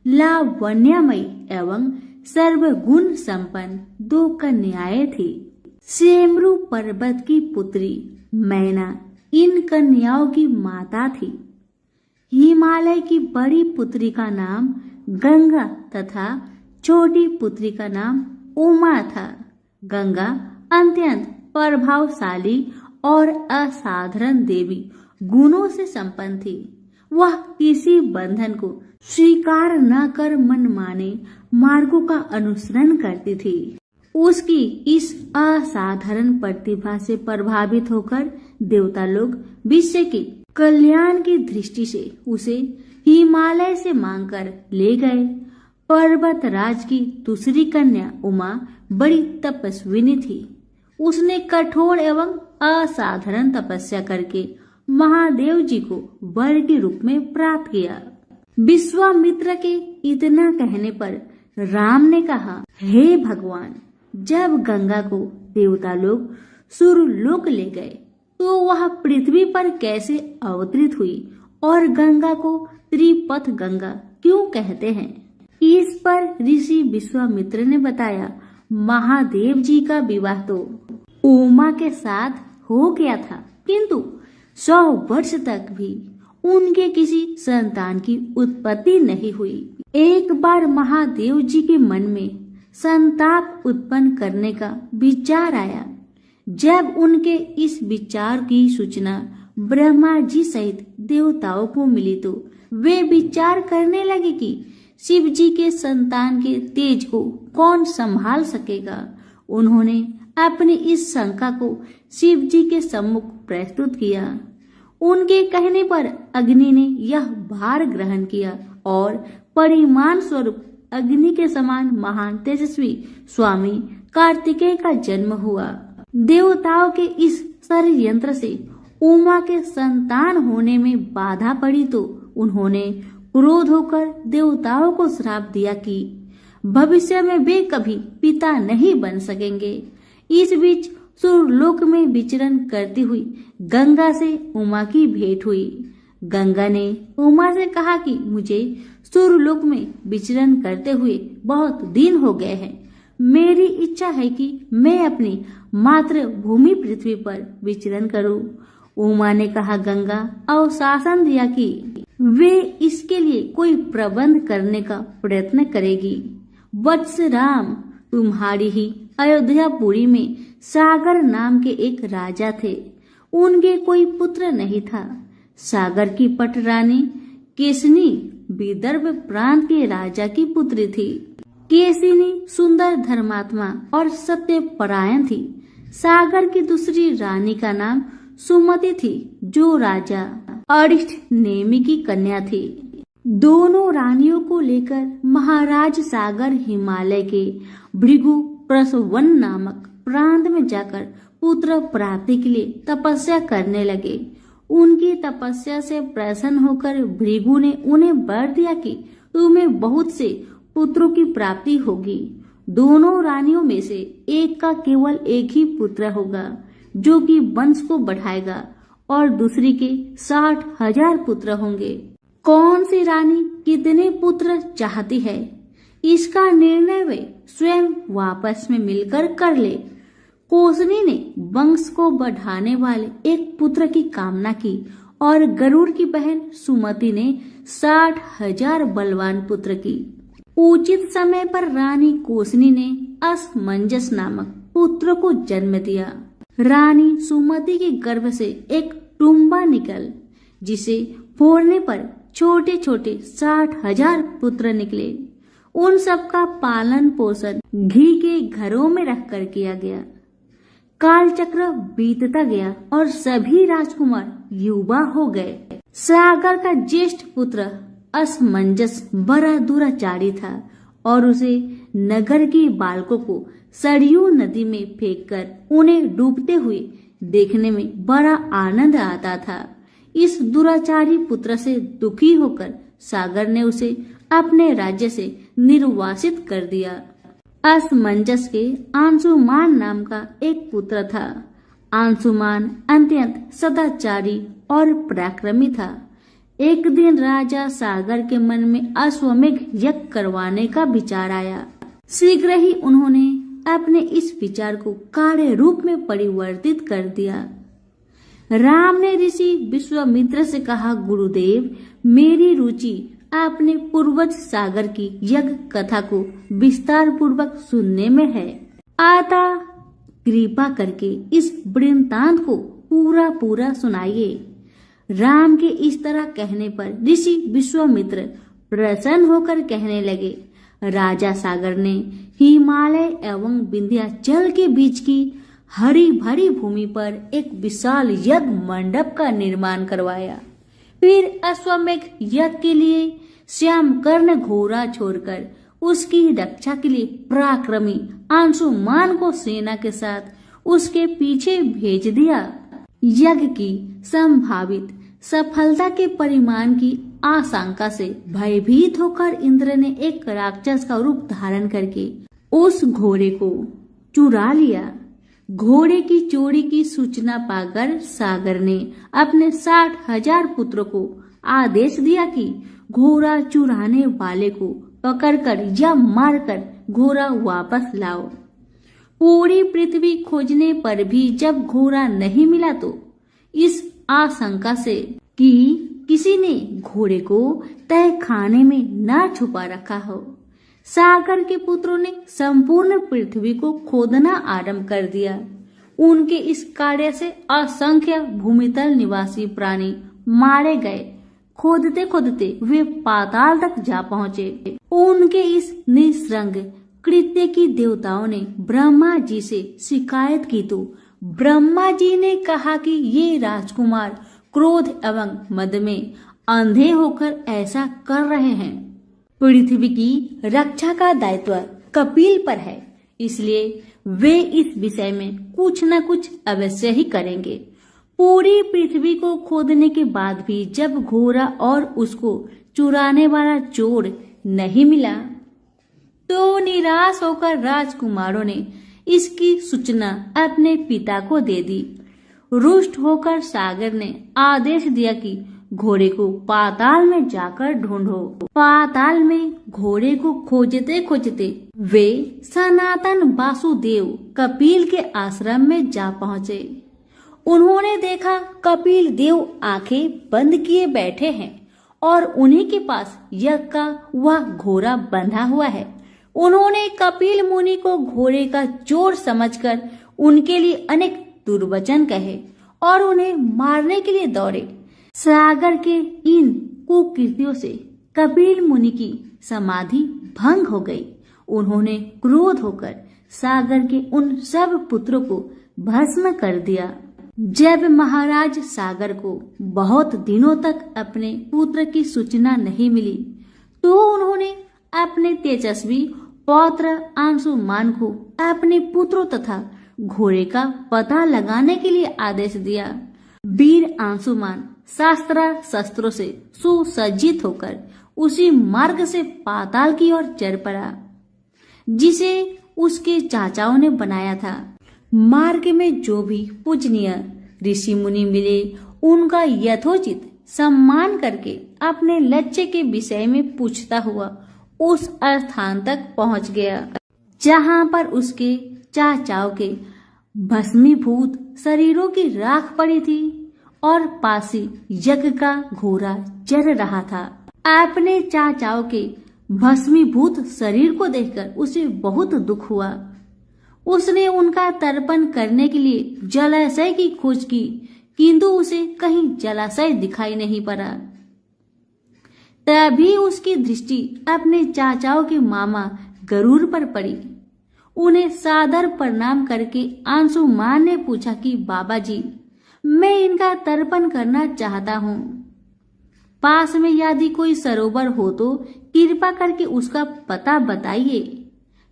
A: लावण्यमयी एवं सर्वगुण संपन्न दो कन्याएं थी। सेमरू पर्वत की पुत्री मैना इन कन्याओं की माता थी। हिमालय की बड़ी पुत्री का नाम गंगा तथा छोटी पुत्री का नाम उमा था। गंगा अत्यंत प्रभावशाली और असाधारण देवी गुणों से संपन्न थी। वह किसी बंधन को स्वीकार न कर मनमाने मार्गों का अनुसरण करती थी। उसकी इस असाधारण प्रतिभा से प्रभावित होकर देवता लोग विश्व के कल्याण की दृष्टि से उसे हिमालय से मांगकर ले गए। पर्वतराज की दूसरी कन्या उमा बड़ी तपस्विनी थी। उसने कठोर एवं असाधारण तपस्या करके महादेव जी को वर के रूप में प्राप्त किया। विश्वामित्र के इतना कहने पर राम ने कहा, हे भगवान, जब गंगा को देवता लोग सुरलोक ले गए तो वह पृथ्वी पर कैसे अवतरित हुई और गंगा को त्रिपथ गंगा क्यों कहते हैं? इस पर ऋषि विश्वामित्र ने बताया, महादेव जी का विवाह तो उमा के साथ हो गया था, किंतु 100 वर्ष तक भी उनके किसी संतान की उत्पत्ति नहीं हुई। एक बार महादेव जी के मन में संताप उत्पन्न करने का विचार आया। जब उनके इस विचार की सूचना ब्रह्मा जी सहित देवताओं को मिली तो वे विचार करने लगे कि शिव जी के संतान के तेज को कौन संभाल सकेगा। उन्होंने अपनी इस शंका को शिव जी के सम्मुख प्रस्तुत किया। उनके कहने पर अग्नि ने यह भार ग्रहण किया और परिमाण स्वरूप अग्नि के समान महान तेजस्वी स्वामी कार्तिकेय का जन्म हुआ। देवताओं के इस षड्यंत्र से उमा के संतान होने में बाधा पड़ी तो उन्होंने क्रोध होकर देवताओं को श्राप दिया कि भविष्य में वे कभी पिता नहीं बन सकेंगे। इस बीच सुरलोक में विचरण करती हुई गंगा से उमा की भेंट हुई। गंगा ने उमा से कहा कि मुझे सुरलोक में विचरण करते हुए बहुत दिन हो गए हैं। मेरी इच्छा है कि मैं अपनी मातृभूमि पृथ्वी पर विचरण करूं। उमा ने कहा, गंगा आश्वासन दिया कि वे इसके लिए कोई प्रबंध करने का प्रयत्न करेगी। वत्स राम, तुम्हारी ही अयोध्यापुरी में सागर नाम के एक राजा थे। उनके कोई पुत्र नहीं था। सागर की पट रानी केसनी विदर्भ प्रांत के राजा की पुत्री थी। केसिनी सुंदर, धर्मात्मा और सत्यपरायण थी। सागर की दूसरी रानी का नाम सुमति थी, जो राजा अरिष्ट नेमि की कन्या थी। दोनों रानियों को लेकर महाराज सागर हिमालय के भृगु प्रसवन नामक प्रांत में जाकर पुत्र प्राप्ति के लिए तपस्या करने लगे। उनकी तपस्या से प्रसन्न होकर भृगु ने उन्हें वर दिया कि तुम्हें बहुत से पुत्रों की प्राप्ति होगी। दोनों रानियों में से एक का केवल एक ही पुत्र होगा, जो कि वंश को बढ़ाएगा, और दूसरी के 60,000 पुत्र होंगे। कौन सी रानी कितने पुत्र चाहती है, इसका निर्णय वे स्वयं वापस में मिलकर कर ले। कोसनी ने वंश को बढ़ाने वाले एक पुत्र की कामना की और गरुड़ की बहन सुमति ने 60,000 बलवान पुत्र की। उचित समय पर रानी कोसनी ने असमंजस नामक पुत्र को जन्म दिया। रानी सुमति के गर्भ से एक टुम्बा निकल, जिसे फोड़ने पर छोटे छोटे 60,000 पुत्र निकले। उन सबका पालन पोषण घी के घरों में रखकर किया गया। कालचक्र बीतता गया और सभी राजकुमार युवा हो गए। सागर का ज्येष्ठ पुत्र असमंजस बड़ा दुराचारी था और उसे नगर के बालकों को सरयू नदी में फेंककर उन्हें डूबते हुए देखने में बड़ा आनंद आता था। इस दुराचारी पुत्र से दुखी होकर सागर ने उसे अपने राज्य से निर्वासित कर दिया। असमंजस के अंशुमान नाम का एक पुत्र था। अंशुमान अत्यंत सदाचारी और पराक्रमी था। एक दिन राजा सागर के मन में अश्वमेघ यज्ञ करवाने का विचार आया। शीघ्र ही उन्होंने अपने इस विचार को कार्य रूप में परिवर्तित कर दिया। राम ने ऋषि विश्वामित्र से कहा, गुरुदेव, मेरी रुचि आपने पूर्वज सागर की यज्ञ कथा को विस्तार पूर्वक सुनने में है। अतः कृपा करके इस वृत्तांत को पूरा पूरा सुनाइए। राम के इस तरह कहने पर ऋषि विश्वामित्र प्रसन्न होकर कहने लगे, राजा सागर ने हिमालय एवं विंध्याचल के बीच की हरी भरी भूमि पर एक विशाल यज्ञ मंडप का निर्माण करवाया। फिर अश्वमेघ यज्ञ के लिए श्यामकर्ण घोड़ा छोड़कर उसकी रक्षा के लिए पराक्रमी अंशुमान को सेना के साथ उसके पीछे भेज दिया। यज्ञ की संभावित सफलता के परिमाण की आशंका से भयभीत होकर इंद्र ने एक राक्षस का रूप धारण करके उस घोड़े को चुरा लिया। घोड़े की चोरी की सूचना पाकर सागर ने अपने 60,000 पुत्रों को आदेश दिया कि घोड़ा चुराने वाले को पकड़कर या मारकर घोड़ा वापस लाओ। पूरी पृथ्वी खोजने पर भी जब घोड़ा नहीं मिला तो इस आशंका से कि किसी ने घोड़े को तय खाने में न छुपा रखा हो, सागर के पुत्रों ने संपूर्ण पृथ्वी को खोदना आरंभ कर दिया। उनके इस कार्य से असंख्य भूमितल निवासी प्राणी मारे गए। खोदते खोदते वे पाताल तक जा पहुंचे। उनके इस निःसंग कृत्य की देवताओं ने ब्रह्मा जी से शिकायत की तो ब्रह्मा जी ने कहा कि ये राजकुमार क्रोध एवं मद में अंधे होकर ऐसा कर रहे हैं। पृथ्वी की रक्षा का दायित्व कपिल पर है, इसलिए वे इस विषय में कुछ न कुछ अवश्य ही करेंगे। पूरी पृथ्वी को खोदने के बाद भी जब घोड़ा और उसको चुराने वाला चोर नहीं मिला तो निराश होकर राजकुमारों ने इसकी सूचना अपने पिता को दे दी। रुष्ट होकर सागर ने आदेश दिया कि घोड़े को पाताल में जाकर ढूंढो। पाताल में घोड़े को खोजते खोजते वे सनातन वासुदेव कपिल के आश्रम में जा पहुँचे। उन्होंने देखा कपिल देव आंखें बंद किए बैठे हैं और उन्हीं के पास यज्ञ का वह घोड़ा बंधा हुआ है। उन्होंने कपिल मुनि को घोड़े का चोर समझकर उनके लिए अनेक दुर्वचन कहे और उन्हें मारने के लिए दौड़े। सागर के इन कुकृत्यों से कपिल मुनि की समाधि भंग हो गई। उन्होंने क्रोध होकर सागर के उन सब पुत्रों को भस्म कर दिया। जब महाराज सागर को बहुत दिनों तक अपने पुत्र की सूचना नहीं मिली तो उन्होंने अपने तेजस्वी पौत्र अंशुमान को अपने पुत्रों तथा घोड़े का पता लगाने के लिए आदेश दिया। वीर अंशुमान शस्त्रों से सुसज्जित होकर उसी मार्ग से पाताल की ओर चल पड़ा जिसे उसके चाचाओं ने बनाया था। मार्ग में जो भी पूजनीय ऋषि मुनि मिले उनका यथोचित सम्मान करके अपने लक्ष्य के विषय में पूछता हुआ उस स्थान तक पहुंच गया जहां पर उसके चाचाओं के भस्मीभूत शरीरों की राख पड़ी थी और पासी यज्ञ का घोड़ा चल रहा था। अपने चाचाओं के भस्मीभूत शरीर को देखकर उसे बहुत दुख हुआ। उसने उनका तर्पण करने के लिए जलाशय की खोज की किंतु उसे कहीं जलाशय दिखाई नहीं पड़ा। तभी उसकी दृष्टि अपने चाचाओं के मामा गरुड़ पर पड़ी। उन्हें सादर प्रणाम करके अंशुमान ने पूछा कि बाबा जी, मैं इनका तर्पण करना चाहता हूँ। पास में यदि कोई सरोवर हो तो कृपा करके उसका पता बताइए।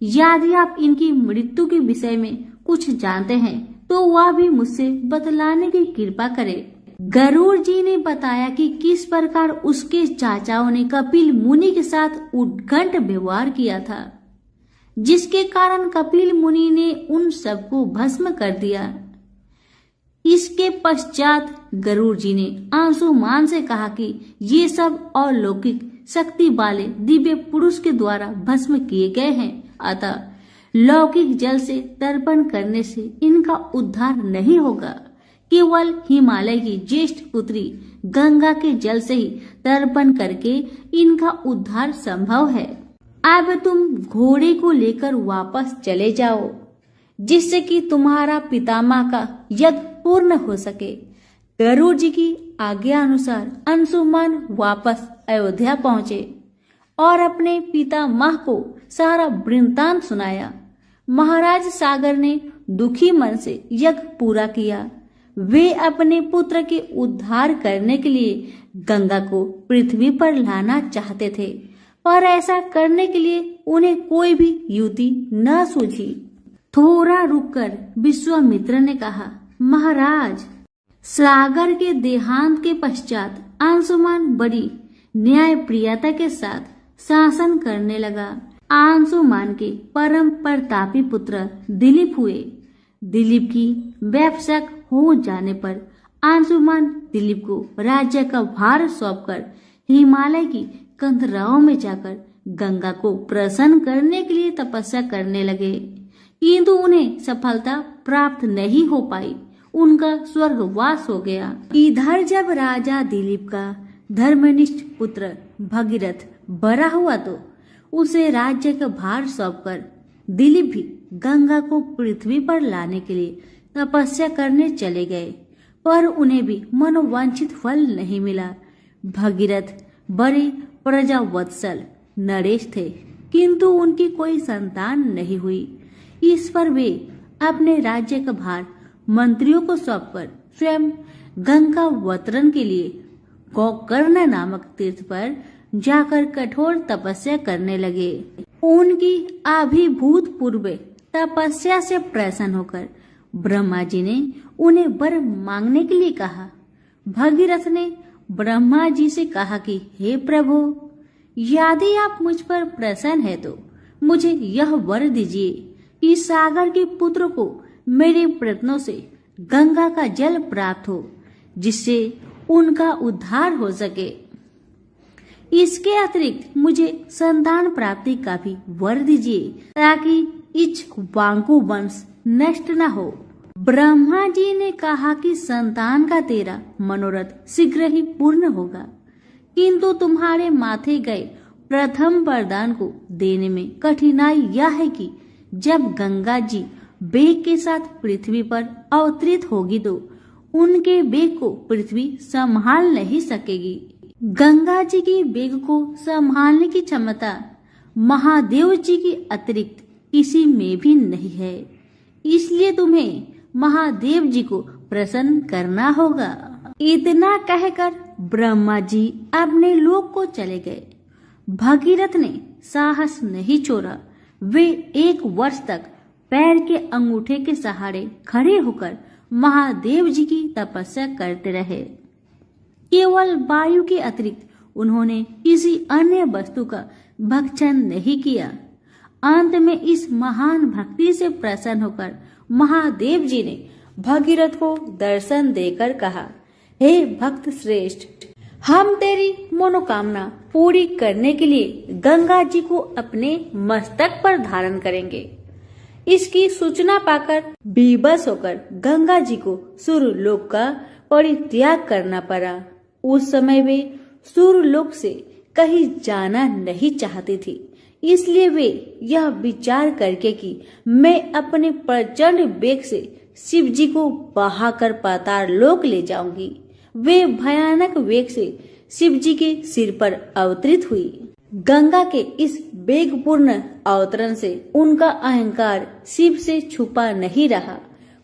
A: यदि आप इनकी मृत्यु के विषय में कुछ जानते हैं तो वह भी मुझसे बतलाने की कृपा करें। गरुड़ जी ने बताया कि किस प्रकार उसके चाचाओं ने कपिल मुनि के साथ उद्घंट व्यवहार किया था, जिसके कारण कपिल मुनि ने उन सबको भस्म कर दिया। इसके पश्चात गरुड़ जी ने अंशुमान से कहा कि ये सब अलौकिक शक्ति वाले दिव्य पुरुष के द्वारा भस्म किए गए हैं, अतः लौकिक जल से तर्पण करने से इनका उद्धार नहीं होगा। केवल हिमालय की ज्येष्ठ पुत्री गंगा के जल से ही तर्पण करके इनका उद्धार संभव है। अब तुम घोड़े को लेकर वापस चले जाओ जिससे कि तुम्हारा पितामह का यज्ञ पूर्ण हो सके। गरुड़ जी की आज्ञा अनुसार अंशुमान वापस अयोध्या पहुंचे और अपने पितामह को सारा वृत्तांत सुनाया। महाराज सागर ने दुखी मन से यज्ञ पूरा किया। वे अपने पुत्र के उद्धार करने के लिए गंगा को पृथ्वी पर लाना चाहते थे, पर ऐसा करने के लिए उन्हें कोई भी युक्ति न सूझी। थोड़ा रुककर विश्वामित्र ने कहा, महाराज, सागर के देहांत के पश्चात अंशुमान बड़ी न्यायप्रियता के साथ शासन करने लगा। अंशुमान के परम प्रतापी पुत्र दिलीप हुए। दिलीप की व्यवसाय हो जाने पर अंशुमान दिलीप को राज्य का भार सौंपकर हिमालय की कंदराओं में जाकर गंगा को प्रसन्न करने के लिए तपस्या करने लगे, किंतु उन्हें सफलता प्राप्त नहीं हो पाई। उनका स्वर्गवास हो गया। इधर जब राजा दिलीप का धर्मनिष्ठ पुत्र भगीरथ बड़ा हुआ तो उसे राज्य का भार सौंपकर दिलीप भी गंगा को पृथ्वी पर लाने के लिए तपस्या करने चले गए, पर उन्हें भी मनोवांछित फल नहीं मिला। भगीरथ बड़े प्रजावत्सल नरेश थे, किंतु उनकी कोई संतान नहीं हुई। इस पर वे अपने राज्य का भार मंत्रियों को सौंपकर स्वयं गंगावतरण के लिए गोकर्ण नामक तीर्थ पर जाकर कठोर तपस्या करने लगे। उनकी अभिभूत पूर्व तपस्या से प्रसन्न होकर ब्रह्मा जी ने उन्हें वर मांगने के लिए कहा। भगीरथ ने ब्रह्मा जी से कहा कि हे प्रभु, यदि आप मुझ पर प्रसन्न है तो मुझे यह वर दीजिए इस सागर के पुत्र को मेरे प्रयत्नों से गंगा का जल प्राप्त हो, जिससे उनका उद्धार हो सके। इसके अतिरिक्त मुझे संतान प्राप्ति का भी वर दीजिए, ताकि इक्ष्वाकु वंश नष्ट न हो। ब्रह्मा जी ने कहा कि संतान का तेरा मनोरथ शीघ्र ही पूर्ण होगा, किंतु तुम्हारे माथे गए प्रथम वरदान को देने में कठिनाई यह है कि जब गंगा जी वेग के साथ पृथ्वी पर अवतरित होगी तो उनके वेग को पृथ्वी संभाल नहीं सकेगी। गंगा जी की वेग को संभालने की क्षमता महादेव जी के अतिरिक्त किसी में भी नहीं है, इसलिए तुम्हें महादेव जी को प्रसन्न करना होगा। इतना कहकर ब्रह्मा जी अपने लोक को चले गए। भगीरथ ने साहस नहीं छोड़ा। वे 1 वर्ष तक पैर के अंगूठे के सहारे खड़े होकर महादेव जी की तपस्या करते रहे। केवल वायु के अतिरिक्त उन्होंने किसी अन्य वस्तु का भक्षण नहीं किया। अंत में इस महान भक्ति से प्रसन्न होकर महादेव जी ने भगीरथ को दर्शन देकर कहा, हे भक्त श्रेष्ठ, हम तेरी मनोकामना पूरी करने के लिए गंगा जी को अपने मस्तक पर धारण करेंगे। इसकी सूचना पाकर बेबस होकर गंगा जी को सूर्यलोक का परित्याग करना पड़ा। उस समय वे सूर्यलोक से कहीं जाना नहीं चाहती थी, इसलिए वे यह विचार करके कि मैं अपने प्रचंड वेग से शिव जी को बहाकर पाताल लोक ले जाऊंगी, वे भयानक वेग से शिव जी के सिर पर अवतरित हुई। गंगा के इस वेगपूर्ण अवतरण से उनका अहंकार शिव से छुपा नहीं रहा।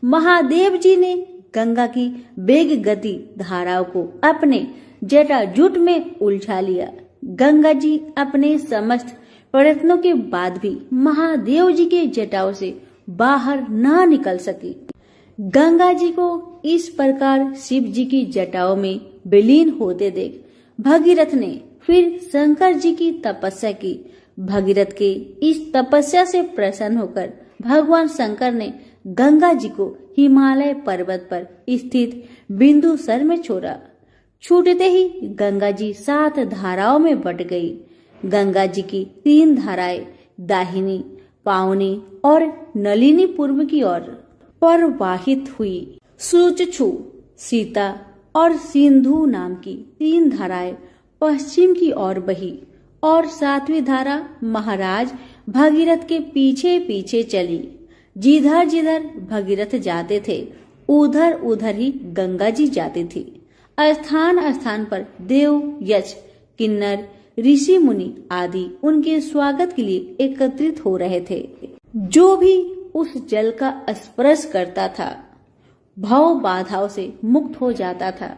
A: महादेव जी ने गंगा की वेग गति धाराओं को अपने जटाजूट में उलझा लिया। गंगा जी अपने समस्त प्रयत्नों के बाद भी महादेव जी के जटाओं से बाहर न निकल सकी। गंगा जी को इस प्रकार शिव जी की जटाओं में विलीन होते देख भगीरथ ने फिर शंकर जी की तपस्या की। भगीरथ के इस तपस्या से प्रसन्न होकर भगवान शंकर ने गंगा जी को हिमालय पर्वत पर स्थित बिंदुसर में छोड़ा। छूटते ही गंगा जी 7 धाराओं में बट गई। गंगा जी की 3 धाराएं दाहिनी, पावनी और नलिनी पूर्व की ओर प्रवाहित हुई। सुचक्षु, सीता और सिंधु नाम की 3 धाराएं पश्चिम की ओर बही और 7वीं धारा महाराज भगीरथ के पीछे पीछे चली। जिधर जिधर भगीरथ जाते थे उधर उधर ही गंगा जी जाती थी। स्थान स्थान पर देव, यक्ष, किन्नर, ऋषि मुनि आदि उनके स्वागत के लिए एकत्रित हो रहे थे। जो भी उस जल का स्पर्श करता था भव बाधाओं से मुक्त हो जाता था।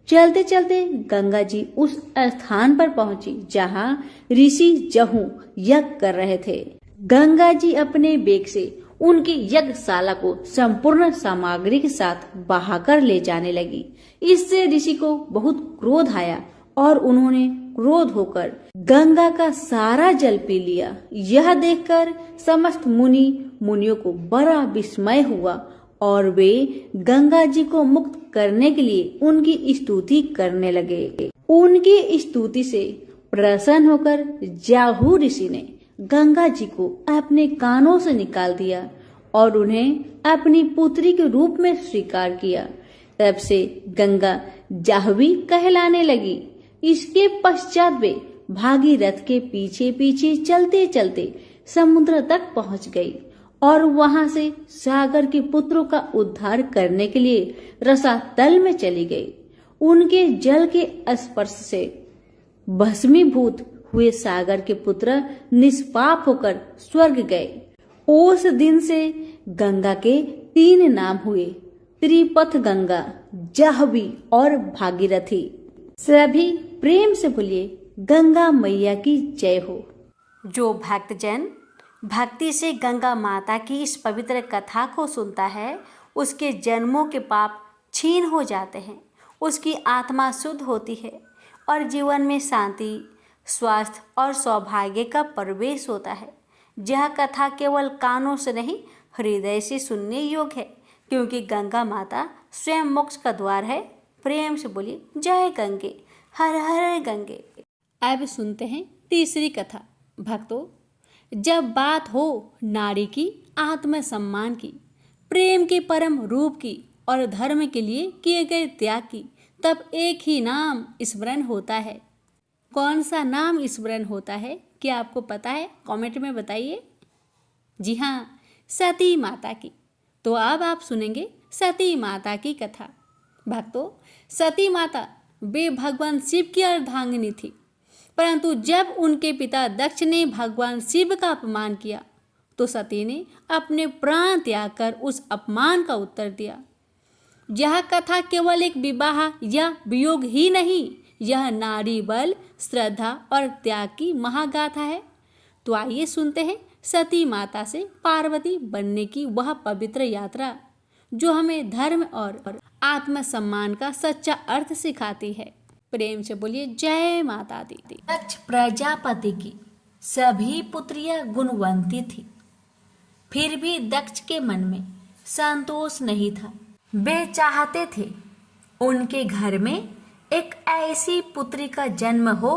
A: चलते चलते गंगा जी उस स्थान पर पहुंची जहां ऋषि जहू यज्ञ कर रहे थे। गंगा जी अपने वेग से उनकी यज्ञशाला को संपूर्ण सामग्री के साथ बहाकर ले जाने लगी। इससे ऋषि को बहुत क्रोध आया और उन्होंने क्रोध होकर गंगा का सारा जल पी लिया। यह देखकर समस्त मुनियों को बड़ा विस्मय हुआ और वे गंगा जी को मुक्त करने के लिए उनकी स्तुति करने लगे। उनकी स्तुति से प्रसन्न होकर जाहू ऋषि ने गंगा जी को अपने कानों से निकाल दिया और उन्हें अपनी पुत्री के रूप में स्वीकार किया। तब से गंगा जाह्नवी कहलाने लगी। इसके पश्चात वे भागीरथ के पीछे पीछे चलते चलते समुद्र तक पहुंच गई और वहां से सागर के पुत्रों का उद्धार करने के लिए रसातल में चली गई। उनके जल के स्पर्श से भस्मीभूत हुए सागर के पुत्र निष्पाप होकर स्वर्ग गए। उस दिन से गंगा के 3 नाम हुए, त्रिपथ गंगा, जाह्नवी और भागीरथी। सभी प्रेम से बोलिए गंगा मैया की जय हो।
B: जो भक्तजन भक्ति से गंगा माता की इस पवित्र कथा को सुनता है उसके जन्मों के पाप छीन हो जाते हैं, उसकी आत्मा शुद्ध होती है और जीवन में शांति, स्वास्थ्य और सौभाग्य का प्रवेश होता है।
A: यह कथा केवल कानों से नहीं, हृदय से सुनने योग्य है, क्योंकि गंगा माता स्वयं मोक्ष का द्वार है। प्रेम से बोलिए जय गंगे, हर हर गंगे। अब सुनते हैं तीसरी कथा। भक्तों, जब बात हो नारी की आत्मसम्मान की, प्रेम के परम रूप की और धर्म के लिए किए गए त्याग की, तब एक ही नाम स्मरण होता है। कौन सा नाम स्मरण होता है, क्या आपको पता है? कमेंट में बताइए। जी हाँ, सती माता की। तो अब आप सुनेंगे सती माता की कथा। भक्तों, सती माता वे भगवान शिव की अर्धांगिनी थी, परंतु जब उनके पिता दक्ष ने भगवान शिव का अपमान किया तो सती ने अपने प्राण त्याग कर उस अपमान का उत्तर दिया। यह कथा केवल एक विवाह या वियोग ही नहीं, यह नारी बल, श्रद्धा और त्याग की महागाथा है। तो आइए सुनते हैं सती माता से पार्वती बनने की वह पवित्र यात्रा, जो हमें धर्म और आत्मसम्मान का सच्चा अर्थ सिखाती है। प्रेम से बोलिए जय माता दी।
B: दक्ष प्रजापति की सभी पुत्रियां गुणवंती थी, फिर भी दक्ष के मन में संतोष नहीं था। वे चाहते थे उनके घर में एक ऐसी पुत्री का जन्म हो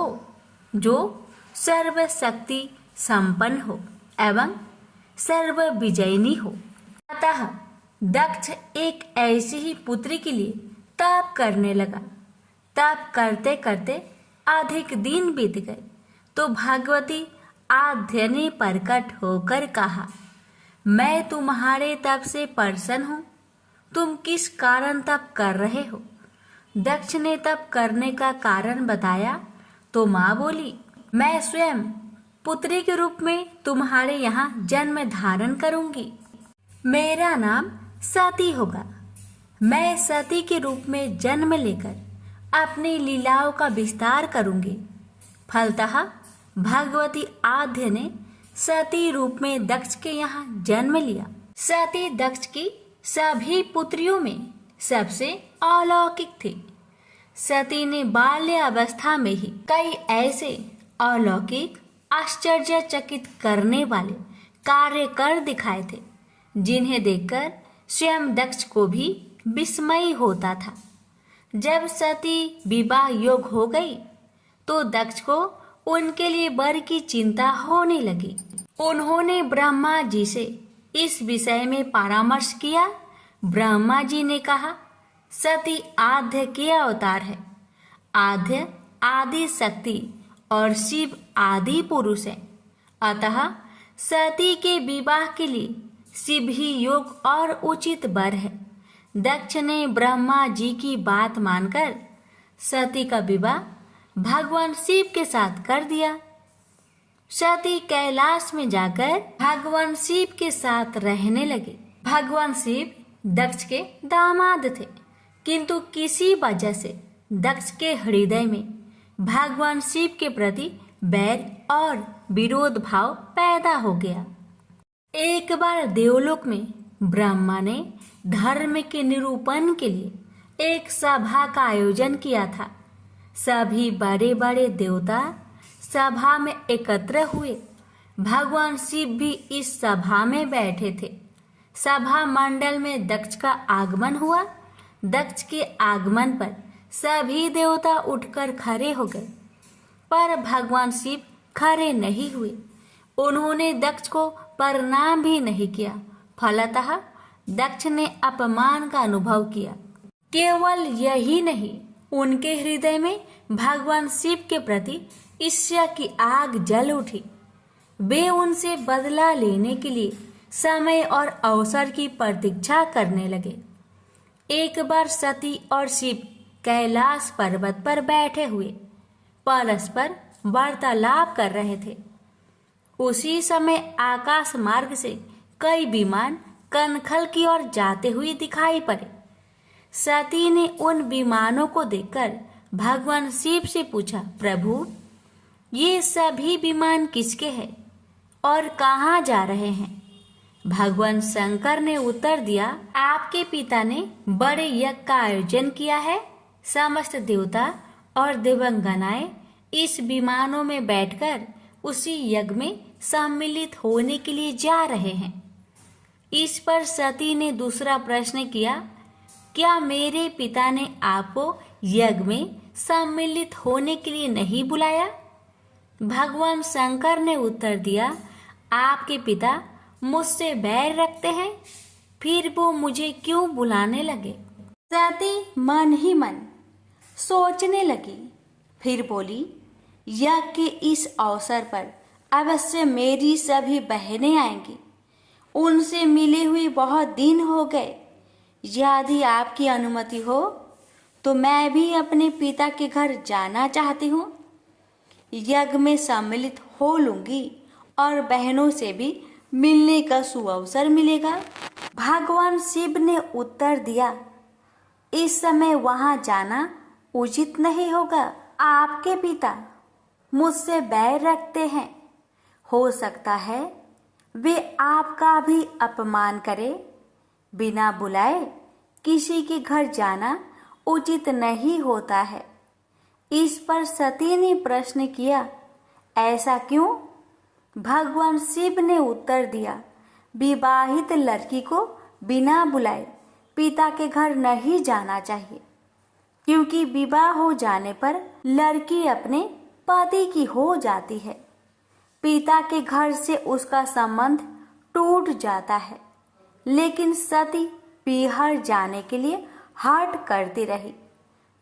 B: जो सर्वशक्ति संपन्न हो एवं सर्व विजयिनी हो। अतः दक्ष एक ऐसी ही पुत्री के लिए तप करने लगा। तप करते करते अधिक दिन बीत गए तो भगवती आद्य ने प्रकट होकर कहा, मैं तुम्हारे तप से प्रसन्न हूँ। तुम किस कारण तप कर रहे हो? दक्ष ने तप करने का कारण बताया तो माँ बोली, मैं स्वयं पुत्री के रूप में तुम्हारे यहाँ जन्म धारण करूंगी। मेरा नाम सती होगा। मैं सती के रूप में जन्म लेकर अपनी लीलाओं का विस्तार करूंगी। फलतः भगवती आद्य ने सती रूप में दक्ष के यहाँ जन्म लिया। सती दक्ष की सभी पुत्रियों में सबसे अलौकिक थी। सती ने बाल्य अवस्था में ही कई ऐसे अलौकिक, आश्चर्यचकित करने वाले कार्य कर दिखाए थे, जिन्हें देखकर स्वयं दक्ष को भी विस्मय होता था। जब सती विवाह योग हो गई तो दक्ष को उनके लिए वर की चिंता होने लगी। उन्होंने ब्रह्मा जी से इस विषय में परामर्श किया। ब्रह्मा जी ने कहा, सती आद्य के अवतार है। आद्य आदि शक्ति और शिव आदि पुरुष है। अतः सती के विवाह के लिए शिव ही योग और उचित वर है। दक्ष ने ब्रह्मा जी की बात मानकर सती का विवाह भगवान शिव के साथ कर दिया। सती कैलाश में जाकर भगवान शिव के साथ रहने लगे। भगवान शिव दक्ष के दामाद थे, किंतु किसी वजह से दक्ष के हृदय में भगवान शिव के प्रति बैर और विरोध भाव पैदा हो गया। एक बार देवलोक में ब्रह्मा ने धर्म के निरूपण के लिए एक सभा का आयोजन किया था। सभी बड़े बड़े देवता सभा में एकत्र हुए। भगवान शिव भी इस सभा में बैठे थे। सभा मंडल में दक्ष का आगमन हुआ। दक्ष के आगमन पर सभी देवता उठकर खड़े हो गए, पर भगवान शिव खड़े नहीं हुए। उन्होंने दक्ष को प्रणाम भी नहीं किया। फलतः दक्ष ने अपमान का अनुभव किया। केवल यही नहीं, उनके हृदय में भगवान शिव के प्रति ईर्ष्या की आग जल उठी। वे उनसे बदला लेने के लिए समय और अवसर की प्रतीक्षा करने लगे। एक बार सती और शिव कैलाश पर्वत पर बैठे हुए परस्पर वार्तालाप कर रहे थे। उसी समय आकाश मार्ग से कई विमान कनखल की ओर जाते हुए दिखाई पड़े। सती ने उन विमानों को देखकर भगवान शिव से पूछा, प्रभु, ये सभी विमान किसके हैं और कहाँ जा रहे हैं? भगवान शंकर ने उत्तर दिया, आपके पिता ने बड़े यज्ञ का आयोजन किया है। समस्त देवता और देवंगनाएं इस विमानों में बैठकर उसी यज्ञ में सम्मिलित होने के लिए जा रहे हैं। इस पर सती ने दूसरा प्रश्न किया, क्या मेरे पिता ने आपको यज्ञ में सम्मिलित होने के लिए नहीं बुलाया? भगवान शंकर ने उत्तर दिया, आपके पिता मुझसे बैर रखते हैं, फिर वो मुझे क्यों बुलाने लगे?
A: सती मन ही मन सोचने लगी, फिर बोली, यज्ञ के इस अवसर पर अवश्य मेरी सभी बहनें आएंगी। उनसे मिले हुए बहुत दिन हो गए। यदि आपकी अनुमति हो तो मैं भी अपने पिता के घर जाना चाहती हूँ। यज्ञ में सम्मिलित हो लूंगी और बहनों से भी मिलने का सुअवसर मिलेगा। भगवान शिव ने उत्तर दिया, इस समय वहां जाना उचित नहीं होगा। आपके पिता मुझसे बैर रखते हैं। हो सकता है वे आपका भी अपमान करे। बिना बुलाए किसी के घर जाना उचित नहीं होता है। इस पर सती ने प्रश्न किया, ऐसा क्यों? भगवान शिव ने उत्तर दिया, विवाहित लड़की को बिना बुलाए पिता के घर नहीं जाना चाहिए, क्योंकि विवाह हो जाने पर लड़की अपने पति की हो जाती है। पिता के घर से उसका संबंध टूट जाता है। लेकिन सती पीहर जाने के लिए हठ करती रही,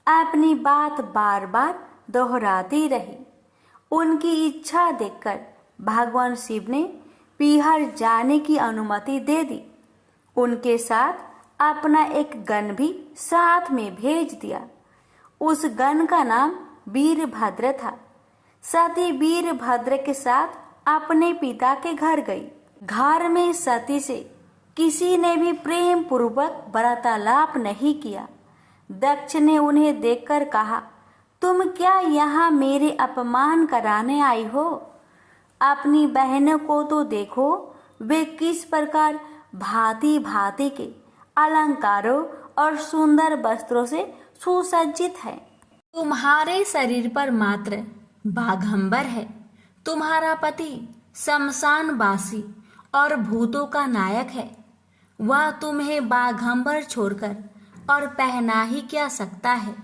A: अपनी बात बार बार दोहराती रही। उनकी इच्छा देखकर भगवान शिव ने पीहर जाने की अनुमति दे दी। उनके साथ अपना एक गण भी साथ में भेज दिया। उस गण का नाम वीरभद्र था। सती वीरभद्र के साथ अपने पिता के घर गई। घर में सती से किसी ने भी प्रेम पूर्वक वार्तालाप नहीं किया। दक्ष ने उन्हें देखकर कहा, तुम क्या यहाँ मेरे अपमान कराने आई हो? अपनी बहनों को तो देखो, वे किस प्रकार भांति भांति के अलंकारों और सुंदर वस्त्रों से सुसज्जित है। तुम्हारे शरीर पर मात्र बाघंबर है। तुम्हारा पति शमशानवासी और भूतों का नायक है। वह तुम्हें बाघंबर छोड़कर और पहना ही क्या सकता है?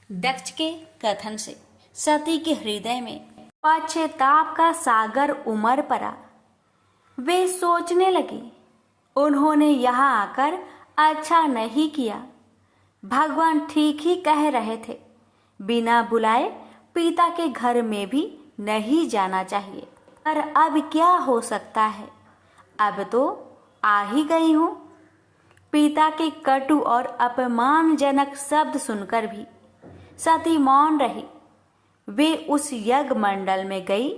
A: दक्ष के कथन से सती के हृदय में पश्चाताप का सागर उमड़ पड़ा। वे सोचने लगी, उन्होंने यहाँ आकर अच्छा नहीं किया। भगवान ठीक ही कह रहे थे, बिना बुलाए पिता के घर में भी नहीं जाना चाहिए। पर अब क्या हो सकता है? अब तो आ ही गई हूँ। पिता के कटु और अपमानजनक शब्द सुनकर भी सती मौन रही। वे उस यज्ञ मंडल में गई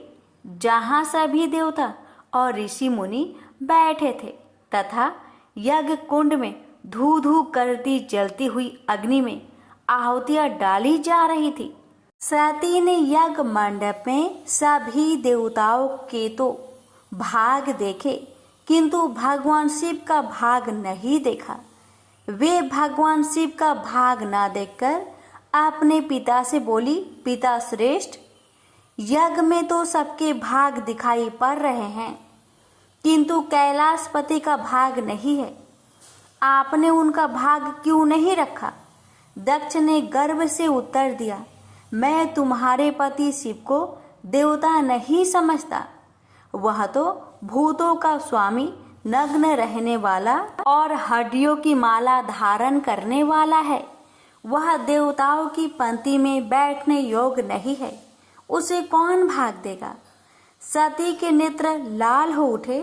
A: जहाँ सभी देवता और ऋषि मुनि बैठे थे तथा यज्ञ कुंड में धू धू करती जलती हुई अग्नि में आहुतियां डाली जा रही थी। सती ने यज्ञ मंडप में सभी देवताओं के तो भाग देखे, किंतु भगवान शिव का भाग नहीं देखा। वे भगवान शिव का भाग ना देखकर अपने पिता से बोली, पिता श्रेष्ठ, यज्ञ में तो सबके भाग दिखाई पड़ रहे हैं, किंतु कैलाशपति का भाग नहीं है। आपने उनका भाग क्यों नहीं रखा? दक्ष ने गर्व से उत्तर दिया, मैं तुम्हारे पति शिव को देवता नहीं समझता। वह तो भूतों का स्वामी, नग्न रहने वाला और हड्डियों की माला धारण करने वाला है। वह देवताओं की पंक्ति में बैठने योग्य नहीं है। उसे कौन भाग देगा? सती के नेत्र लाल हो उठे।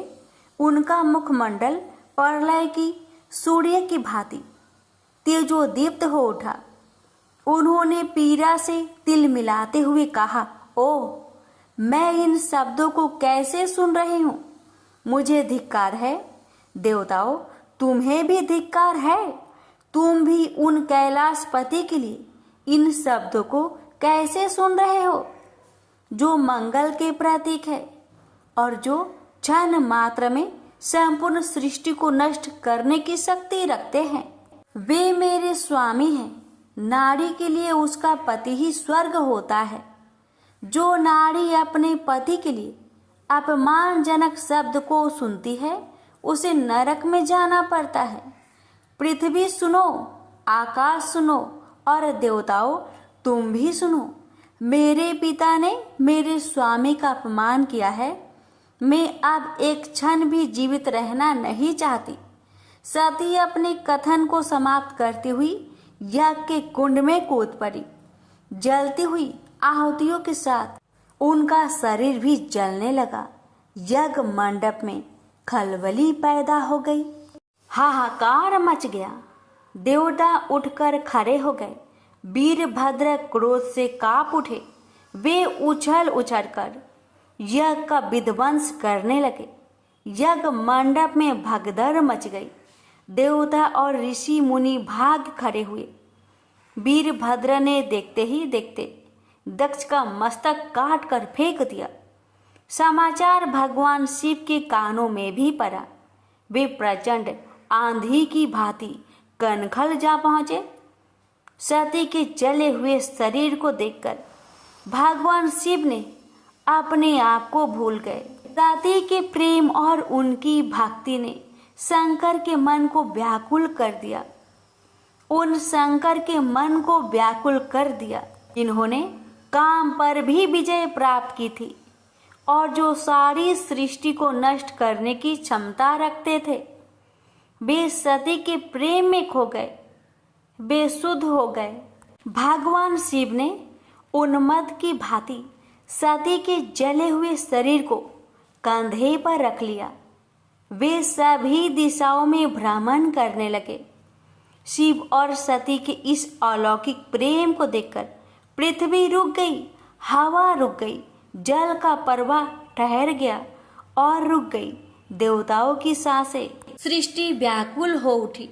A: उनका मुखमंडल प्रलय की सूर्य की भांति तेजोदीप्त हो उठा। उन्होंने पीड़ा से तिल मिलाते हुए कहा, ओ, मैं इन शब्दों को कैसे सुन रही हूँ? मुझे धिक्कार है। देवताओं, तुम्हें भी धिक्कार है। तुम भी उन कैलाशपति के लिए इन शब्दों को कैसे सुन रहे हो, जो मंगल के प्रतीक है और जो क्षण मात्र में संपूर्ण सृष्टि को नष्ट करने की शक्ति रखते हैं। वे मेरे स्वामी हैं। नारी के लिए उसका पति ही स्वर्ग होता है। जो नारी अपने पति के लिए अपमानजनक शब्द को सुनती है उसे नरक में जाना पड़ता है। पृथ्वी सुनो, आकाश सुनो और देवताओं तुम भी सुनो। मेरे पिता ने मेरे स्वामी का अपमान किया है। मैं अब एक क्षण भी जीवित रहना नहीं चाहती। सती अपने कथन को समाप्त करती हुई यज्ञ के कुंड में कूद पड़ी। जलती हुई आहुतियों के साथ उनका शरीर भी जलने लगा। यज्ञ मंडप में खलबली पैदा हो गई। हाहाकार मच गया। देवता उठकर खड़े हो गए। वीरभद्र क्रोध से कांप उठे। वे उछल उछल कर यज्ञ का विध्वंस करने लगे। यज्ञ मंडप में भगदड़ मच गई। देवता और ऋषि मुनि भाग खड़े हुए। वीरभद्र ने देखते ही देखते दक्ष का मस्तक काट कर फेंक दिया। समाचार भगवान शिव के कानों में भी पड़ा। वे प्रचंड आंधी की भांति कनखल जा पहुंचे। सती के जले हुए शरीर को देखकर भगवान शिव ने अपने आप को भूल गए। सती के प्रेम और उनकी भक्ति ने शंकर के मन को व्याकुल कर दिया। उन शंकर के मन को व्याकुल कर दिया इन्होंने काम पर भी विजय प्राप्त की थी और जो सारी सृष्टि को नष्ट करने की क्षमता रखते थे। वे सती के प्रेम में खो गए, बेसुध हो गए। भगवान शिव ने उन्मत्त की भांति सती के जले हुए शरीर को कंधे पर रख लिया। वे सभी दिशाओं में भ्रमण करने लगे। शिव और सती के इस अलौकिक प्रेम को देखकर पृथ्वी रुक गई, हवा रुक गई, जल का प्रवाह ठहर गया और रुक गई देवताओं की सांसें। सृष्टि व्याकुल हो उठी।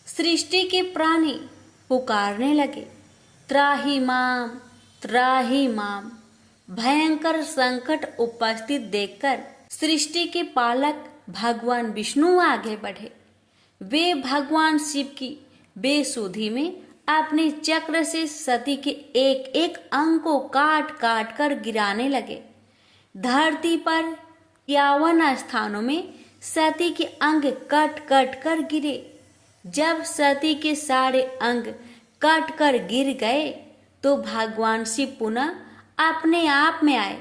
A: सृष्टि के प्राणी पुकारने लगे, त्राहि माम, त्राहि माम। भयंकर संकट उपस्थित देखकर सृष्टि के पालक भगवान विष्णु आगे बढ़े। वे भगवान शिव की बेसुधी में अपने चक्र से सती के एक एक अंग को काट काट कर गिराने लगे। धरती पर 51 स्थानों में सती के अंग कट कट कर गिरे। जब सती के सारे अंग कट कर गिर गए तो भगवान शिव पुनः अपने आप में आए।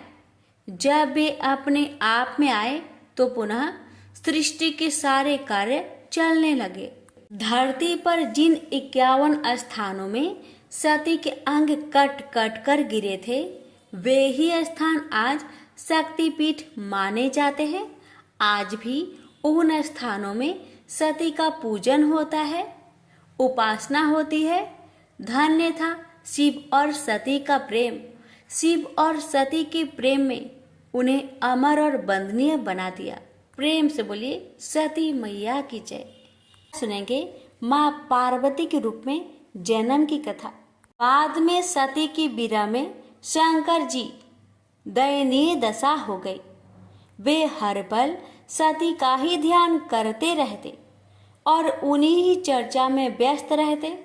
A: जब वे अपने आप में आए तो पुनः सृष्टि के सारे कार्य चलने लगे। धरती पर जिन 51 स्थानों में सती के अंग कट कट कर गिरे थे वे ही स्थान आज शक्तिपीठ माने जाते हैं। आज भी उन स्थानों में सती का पूजन होता है, उपासना होती है। धन्य था शिव और सती का प्रेम। शिव और सती के प्रेम में उन्हें अमर और वंदनीय बना दिया। प्रेम से बोलिए सती मैया की जय। सुनेंगे माँ पार्वती के रूप में जन्म की कथा। बाद में सती की विरह में शंकर जी दयनीय दशा हो गई। वे हर पल सती का ही ध्यान करते रहते और उन्हीं ही चर्चा में व्यस्त रहते।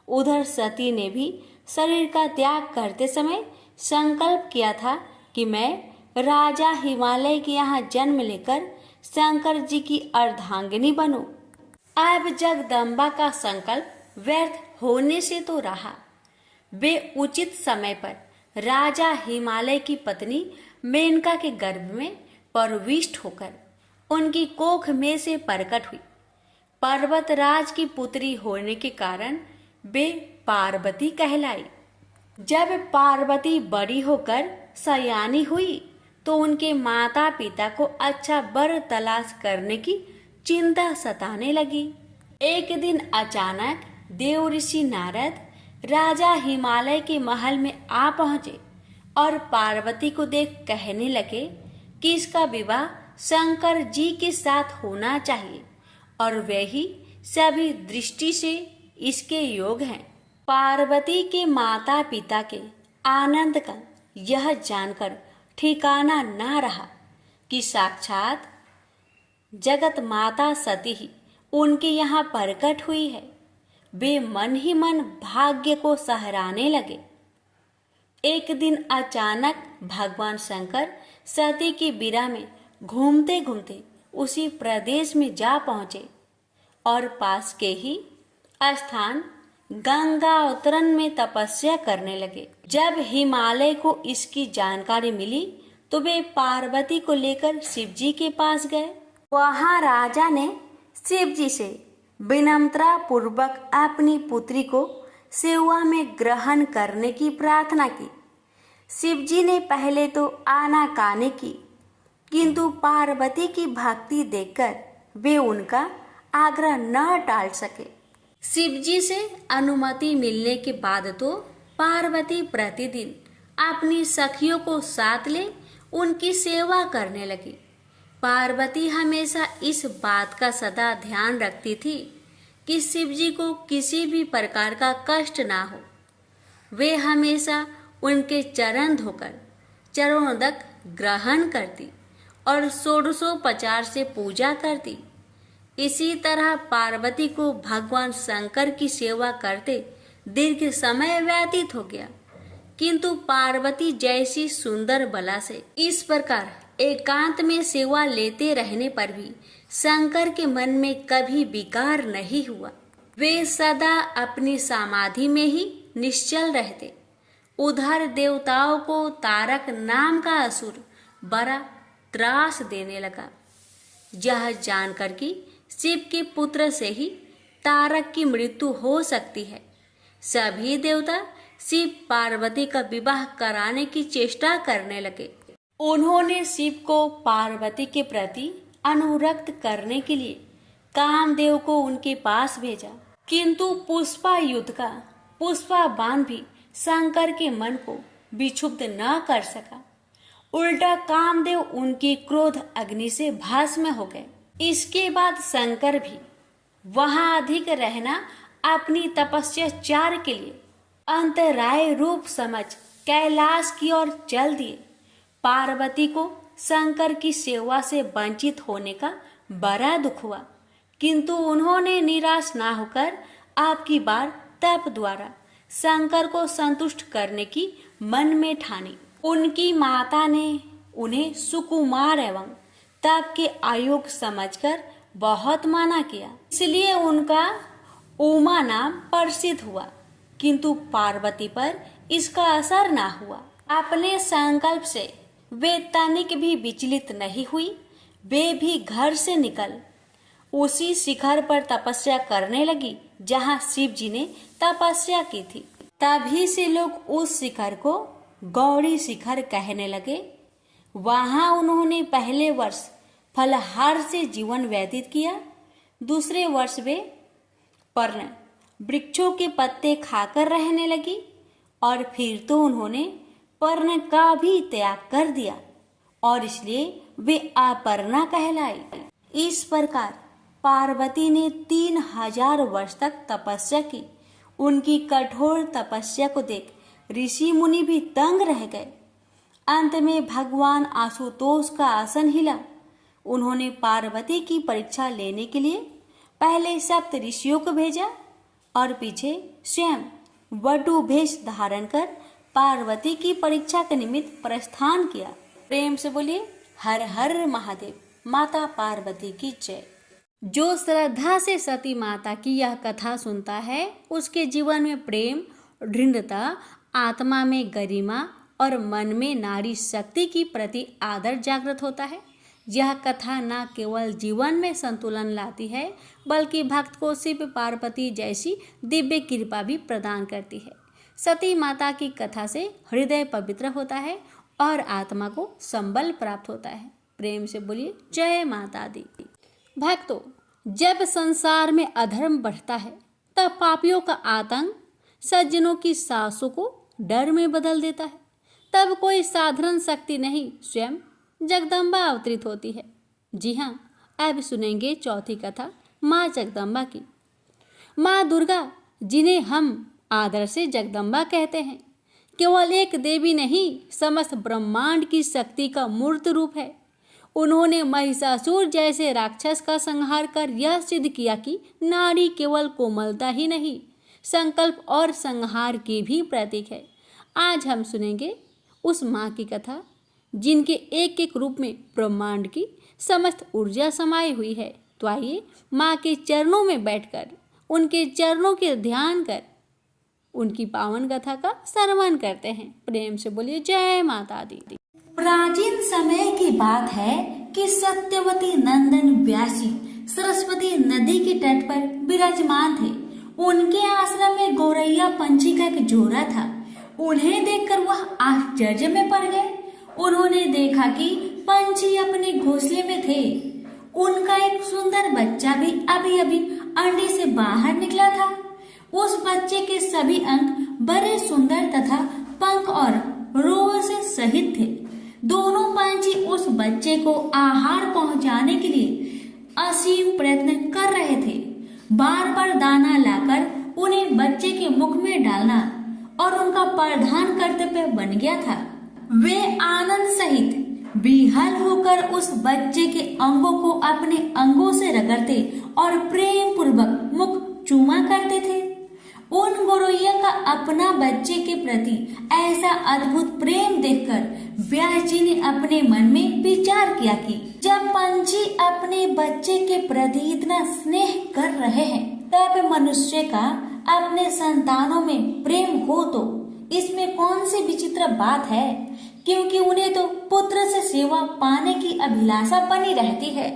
A: उधर सती ने भी शरीर का त्याग करते समय संकल्प किया था कि मैं राजा हिमालय के यहाँ जन्म लेकर शंकर जी की अर्धांगिनी बनूं। अब जगदम्बा का संकल्प व्यर्थ होने से तो रहा। वे उचित समय पर राजा हिमालय की पत्नी मेनका के गर्भ में प्रविष्ट होकर उनकी कोख में से प्रकट हुई। पर्वतराज की पुत्री होने के कारण वे पार्वती कहलाई। जब पार्वती बड़ी होकर सयानी हुई तो उनके माता पिता को अच्छा वर तलाश करने की चिंता सताने लगी। एक दिन अचानक देव ऋषि नारद राजा हिमालय के महल में आ पहुंचे और पार्वती को देख कहने लगे कि इसका विवाह शंकर जी के साथ होना चाहिए और वे ही सभी दृष्टि से इसके योग हैं। पार्वती के माता पिता के आनंद का यह जानकर ठिकाना ना रहा कि साक्षात जगत माता सती ही उनके यहाँ प्रकट हुई है। वे मन ही मन भाग्य को सहराने लगे। एक दिन अचानक भगवान शंकर सती की बीरा में घूमते घूमते उसी प्रदेश में जा पहुंचे और पास के ही स्थान गंगा उत्तरन में तपस्या करने लगे। जब हिमालय को इसकी जानकारी मिली तो वे पार्वती को लेकर शिव जी के पास गए। वहां राजा ने शिव जी से विनम्रता पूर्वक अपनी पुत्री को सेवा में ग्रहण करने की प्रार्थना की। शिव जी ने पहले तो आनाकानी की, किंतु पार्वती की भक्ति देखकर वे उनका आग्रह न टाल सके। शिव जी से अनुमति मिलने के बाद तो पार्वती प्रतिदिन अपनी सखियों को साथ ले उनकी सेवा करने लगी। पार्वती हमेशा इस बात का सदा ध्यान रखती थी कि शिव जी को किसी भी प्रकार का कष्ट ना हो। वे हमेशा उनके चरण धोकर चरणोदक ग्रहण करती और षोडशोपचार से पूजा करती। इसी तरह पार्वती को भगवान शंकर की सेवा करते दीर्घ समय व्यतीत हो गया, किंतु पार्वती जैसी सुंदर बला से इस प्रकार एकांत में सेवा लेते रहने पर भी शंकर के मन में कभी विकार नहीं हुआ। वे सदा अपनी समाधि में ही निश्चल रहते। उधर देवताओं को तारक नाम का असुर बड़ा त्रास देने लगा। यह जानकर कि शिव के पुत्र से ही तारक की मृत्यु हो सकती है, सभी देवता शिव पार्वती का विवाह कराने की चेष्टा करने लगे। उन्होंने शिव को पार्वती के प्रति अनुरक्त करने के लिए कामदेव को उनके पास भेजा, किंतु पुष्पा युद्ध का पुष्पा बाण भी शंकर के मन को विक्षुब्ध न कर सका। उल्टा कामदेव उनकी क्रोध अग्नि से भस्म हो गए। इसके बाद शंकर भी वहां अधिक रहना अपनी तपस्याचार के लिए अंतराय रूप समझ कैलाश की ओर चल दिए। पार्वती को शंकर की सेवा से वंचित होने का बड़ा दुख हुआ, किंतु उन्होंने निराश ना होकर आपकी बार तप द्वारा शंकर को संतुष्ट करने की मन में ठानी। उनकी माता ने उन्हें सुकुमार एवं तप के आयोग समझकर बहुत माना किया, इसलिए उनका उमा नाम प्रसिद्ध हुआ, किंतु पार्वती पर इसका असर ना हुआ। अपने संकल्प से वे तनिक भी विचलित नहीं हुई। वे भी घर से निकल उसी शिखर पर तपस्या करने लगी जहां शिव जी ने तपस्या की थी। तभी से लोग उस शिखर को गौरी शिखर कहने लगे। वहां उन्होंने पहले वर्ष फलहार से जीवन व्यतीत किया। दूसरे वर्ष वे पर्ण वृक्षों के पत्ते खाकर रहने लगी और फिर तो उन्होंने पर्ण का भी त्याग कर दिया और इसलिए वे अपर्णा कहलाई। इस प्रकार पार्वती ने 3000 वर्ष तक तपस्या की। उनकी कठोर तपस्या को देख ऋषि मुनि भी तंग रह गए। अंत में भगवान आशुतोष का आसन हिला। उन्होंने पार्वती की परीक्षा लेने के लिए पहले सप्त ऋषियों को भेजा और पीछे स्वयं वटु भेष धारण कर पार्वती की परीक्षा के निमित्त प्रस्थान किया। प्रेम से बोलिए हर हर महादेव। माता पार्वती की जय। जो श्रद्धा से सती माता की यह कथा सुनता है उसके जीवन में प्रेम, दृढ़ता, आत्मा में गरिमा और मन में नारी शक्ति की प्रति आदर जागृत होता है। यह कथा न केवल जीवन में संतुलन लाती है बल्कि भक्त को शिव पार्वती जैसी दिव्य कृपा भी प्रदान करती है। सती माता की कथा से हृदय पवित्र होता है और आत्मा को संबल प्राप्त होता है। प्रेम से बोलिए जय माता दी। भक्तों, जब संसार में अधर्म बढ़ता है तब पापियों का आतंक सज्जनों की सासों को डर में बदल देता है। तब कोई साधारण शक्ति नहीं, स्वयं जगदम्बा अवतरित होती है। जी हाँ, अब सुनेंगे चौथी कथा माँ जगदम्बा की। माँ दुर्गा, जिन्हें हम आदर से जगदम्बा कहते हैं, केवल एक देवी नहीं, समस्त ब्रह्मांड की शक्ति का मूर्त रूप है। उन्होंने महिषासुर जैसे राक्षस का संहार कर यह सिद्ध किया कि नारी केवल कोमलता ही नहीं, संकल्प और संहार की भी प्रतीक है। आज हम सुनेंगे उस माँ की कथा जिनके एक एक रूप में ब्रह्मांड की समस्त ऊर्जा समाई हुई है। तो आइए माँ के चरणों में बैठकर उनके चरणों के ध्यान कर उनकी पावन कथा का श्रवण करते हैं। प्रेम से बोलिए जय माता दी।
B: प्राचीन समय की बात है कि सत्यवती नंदन व्यास जी सरस्वती नदी के तट पर विराजमान थे। उनके आश्रम में गौरैया पंछी का एक जोड़ा था। उन्हें देखकर वह आश्चर्य में पड़ गए। उन्होंने देखा कि पंछी अपने घोंसले में थे। उनका एक सुंदर बच्चा भी अभी अभी अंडे से बाहर निकला था। उस बच्चे के सभी अंग बड़े सुंदर तथा पंख और रोह से सहित थे। दोनों पंछी उस बच्चे को आहार पहुंचाने के लिए असीम प्रयत्न कर रहे थे। बार बार दाना लाकर उन्हें बच्चे के मुख में डालना और उनका प्रधान कर्तव्य बन गया था। वे आनंद सहित बेहाल होकर उस बच्चे के अंगों को अपने अंगों से रगड़ते और प्रेम पूर्वक मुख चूमा करते थे। उन गौरैया का अपना बच्चे के प्रति ऐसा अद्भुत प्रेम देखकर व्यास जी ने अपने मन में विचार किया कि जब पंछी अपने बच्चे के प्रति इतना स्नेह कर रहे हैं, तब मनुष्य का अपने संतानों में प्रेम हो तो इसमें कौन सी विचित्र बात है, क्योंकि उन्हें तो पुत्र से सेवा पाने की अभिलाषा बनी रहती है।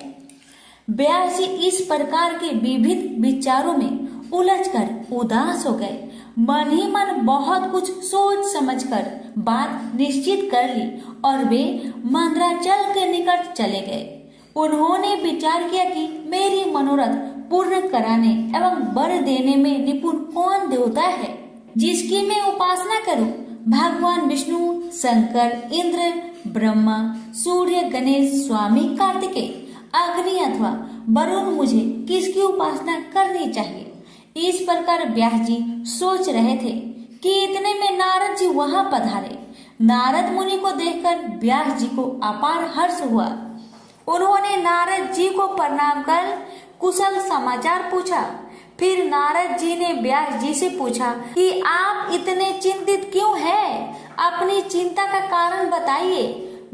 B: व्यास जी इस प्रकार के विविध विचारों में उलझकर उदास हो गए। मन ही मन बहुत कुछ सोच समझकर बात निश्चित कर ली और वे मंदराचल के निकट चले गए। उन्होंने विचार किया कि मेरी मनोरथ पूर्ण कराने एवं वर देने में निपुण कौन देवता है जिसकी मैं उपासना करूं। भगवान विष्णु, शंकर, इंद्र, ब्रह्मा, सूर्य, गणेश, स्वामी कार्तिकेय, अग्नि अथवा वरुण, मुझे किसकी उपासना करनी चाहिए। इस प्रकार व्यास जी सोच रहे थे कि इतने में नारद जी वहां पधारे। नारद मुनि को देखकर व्यास जी को अपार हर्ष हुआ। उन्होंने नारद जी को प्रणाम कर कुशल समाचार पूछा। फिर नारद जी ने व्यास जी से पूछा कि आप इतने चिंतित क्यों हैं? अपनी चिंता का कारण बताइए।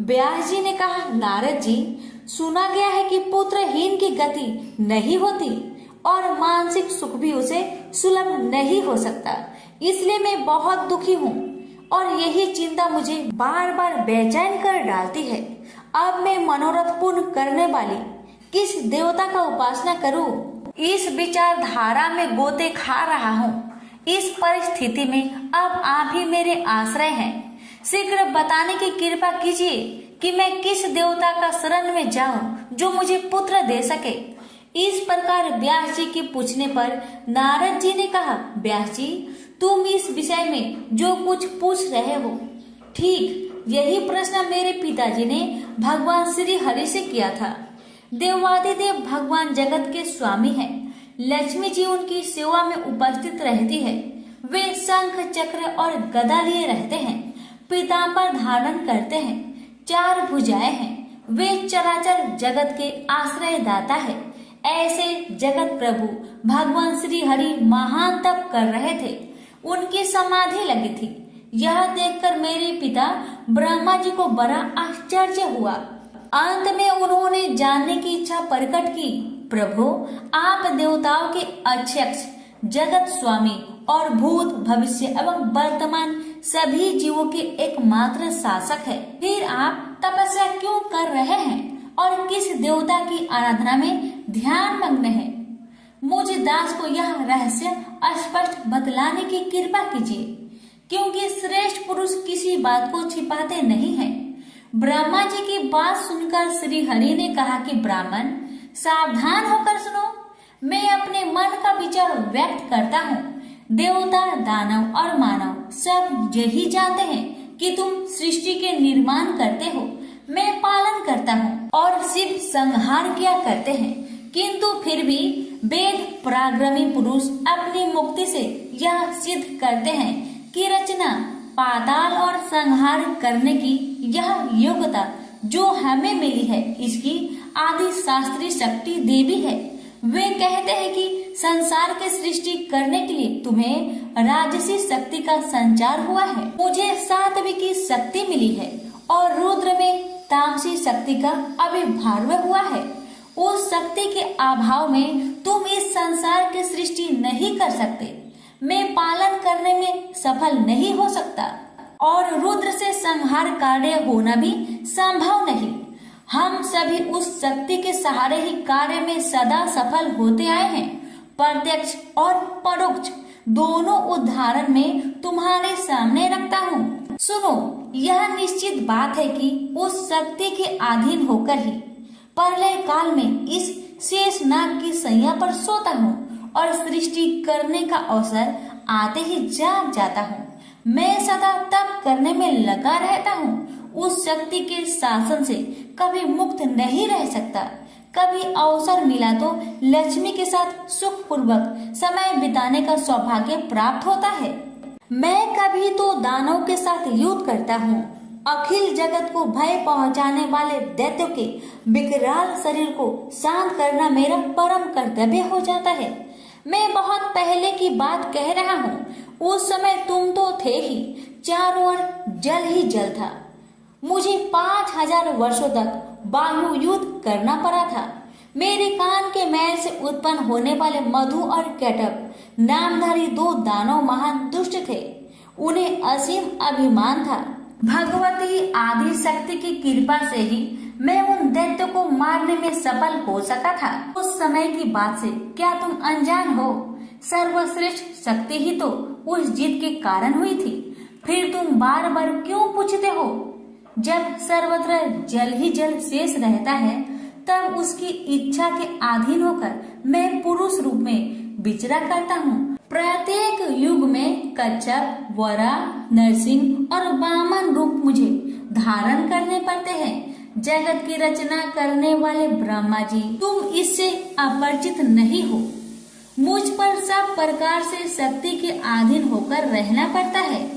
B: व्यास जी ने कहा, नारद जी, सुना गया है कि पुत्रहीन की गति नहीं होती और मानसिक सुख भी उसे सुलभ नहीं हो सकता। इसलिए मैं बहुत दुखी हूँ और यही चिंता मुझे बार बार बेचैन कर डालती है। अब मैं मनोरथ पूर्ण करने वाली किस देवता का उपासना करूं? इस विचारधारा में गोते खा रहा हूँ। इस परिस्थिति में अब आप ही मेरे आश्रय हैं। शीघ्र बताने की कृपा कीजिए कि मैं किस देवता का शरण में जाऊं जो मुझे पुत्र दे सके। इस प्रकार व्यास जी के पूछने पर नारद जी ने कहा, व्यास जी, तुम इस विषय में जो कुछ पूछ रहे हो, ठीक यही प्रश्न मेरे पिताजी ने भगवान श्री हरि से किया था। देवादिदेव भगवान जगत के स्वामी हैं। लक्ष्मी जी उनकी सेवा में उपस्थित रहती है। वे शंख, चक्र और गदा लिए रहते हैं। पीतांबर धारण करते हैं। 4 भुजाएं हैं। वे चराचर जगत के आश्रय दाता है। ऐसे जगत प्रभु भगवान श्री हरि महान तप कर रहे थे। उनकी समाधि लगी थी। यह देखकर मेरे पिता ब्रह्मा जी को बड़ा आश्चर्य हुआ। अंत में उन्होंने जानने की इच्छा प्रकट की, प्रभु, आप देवताओं के अध्यक्ष, जगत स्वामी और भूत, भविष्य एवं वर्तमान सभी जीवों के एकमात्र शासक है। फिर आप तपस्या क्यों कर रहे हैं और किस देवता की आराधना में ध्यान मग्न है? मुझे दास को यह रहस्य स्पष्ट बतलाने की कृपा कीजिए, क्योंकि श्रेष्ठ पुरुष किसी बात को छिपाते नहीं हैं। ब्रह्मा जी की बात सुनकर श्री हरि ने कहा कि ब्राह्मण, सावधान होकर सुनो। मैं अपने मन का विचार व्यक्त करता हूँ। देवता, दानव और मानव सब यही जानते हैं कि तुम सृष्टि के निर्माण करते हो, मैं पालन करता हूँ और शिव संहार किया करते हैं। किंतु फिर भी वेद पराक्रमी पुरुष अपनी मुक्ति से यह सिद्ध करते हैं कि रचना, पाताल और संहार करने की यह योग्यता जो हमें मिली है, इसकी आदि शास्त्रीय शक्ति देवी है। वे कहते हैं कि संसार की सृष्टि करने के लिए तुम्हें
A: राजसी शक्ति का संचार हुआ है। मुझे सात्विक की शक्ति मिली है और रुद्र में तामसी शक्ति का आविर्भाव हुआ है। उस शक्ति के अभाव में तुम इस संसार की सृष्टि नहीं कर सकते, मैं पालन करने में सफल नहीं हो सकता और रुद्र से संहार कार्य होना भी संभव नहीं। हम सभी उस शक्ति के सहारे ही कार्य में सदा सफल होते आए हैं। प्रत्यक्ष और परोक्ष दोनों उदाहरण में तुम्हारे सामने रखता हूँ। सुनो, यह निश्चित बात है कि उस शक्ति के अधीन होकर ही प्रलय काल में इस शेष नाग की सैया पर सोता हूँ और सृष्टि करने का अवसर आते ही जाग जाता हूँ। मैं सदा तप करने में लगा रहता हूँ। उस शक्ति के शासन से कभी मुक्त नहीं रह सकता। कभी अवसर मिला तो लक्ष्मी के साथ सुखपूर्वक समय बिताने का सौभाग्य प्राप्त होता है। मैं कभी तो दानव के साथ युद्ध करता हूँ। अखिल जगत को भय पहुंचाने वाले दैत्यों के विकराल शरीर को शांत करना मेरा परम कर्तव्य हो जाता है। मैं बहुत पहले की बात कह रहा हूँ। उस समय तुम तो थे ही, चारों ओर जल ही जल था। मुझे 5000 वर्षों तक वायु युद्ध करना पड़ा था। मेरे कान के मैल से उत्पन्न होने वाले मधु और कैटब नामधारी 2 दानव महान दुष्ट थे। उन्हें असीम अभिमान था। भगवती आदि शक्ति की कृपा से ही मैं उन दैत्यों को मारने में सफल हो सका था। उस समय की बात से क्या तुम अनजान हो? सर्वश्रेष्ठ शक्ति ही तो उस जीत के कारण हुई थी। फिर तुम बार बार क्यों पूछते हो? जब सर्वत्र जल ही जल शेष रहता है, तब उसकी इच्छा के अधीन होकर मैं पुरुष रूप में विचरा करता हूँ। प्रत्येक युग में कच्छप, वरा, नरसिंह और वामन रूप मुझे धारण करने पड़ते हैं। जगत की रचना करने वाले ब्रह्मा जी, तुम इससे अपरिचित नहीं हो। मुझ पर सब प्रकार से शक्ति के अधीन होकर रहना पड़ता है।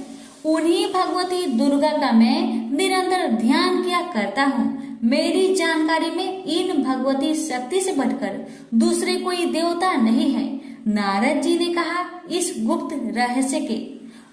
A: उन्हीं भगवती दुर्गा का मैं निरंतर ध्यान किया करता हूँ। मेरी जानकारी में इन भगवती शक्ति से बढ़कर दूसरे कोई देवता नहीं है। नारद जी ने कहा, इस गुप्त रहस्य के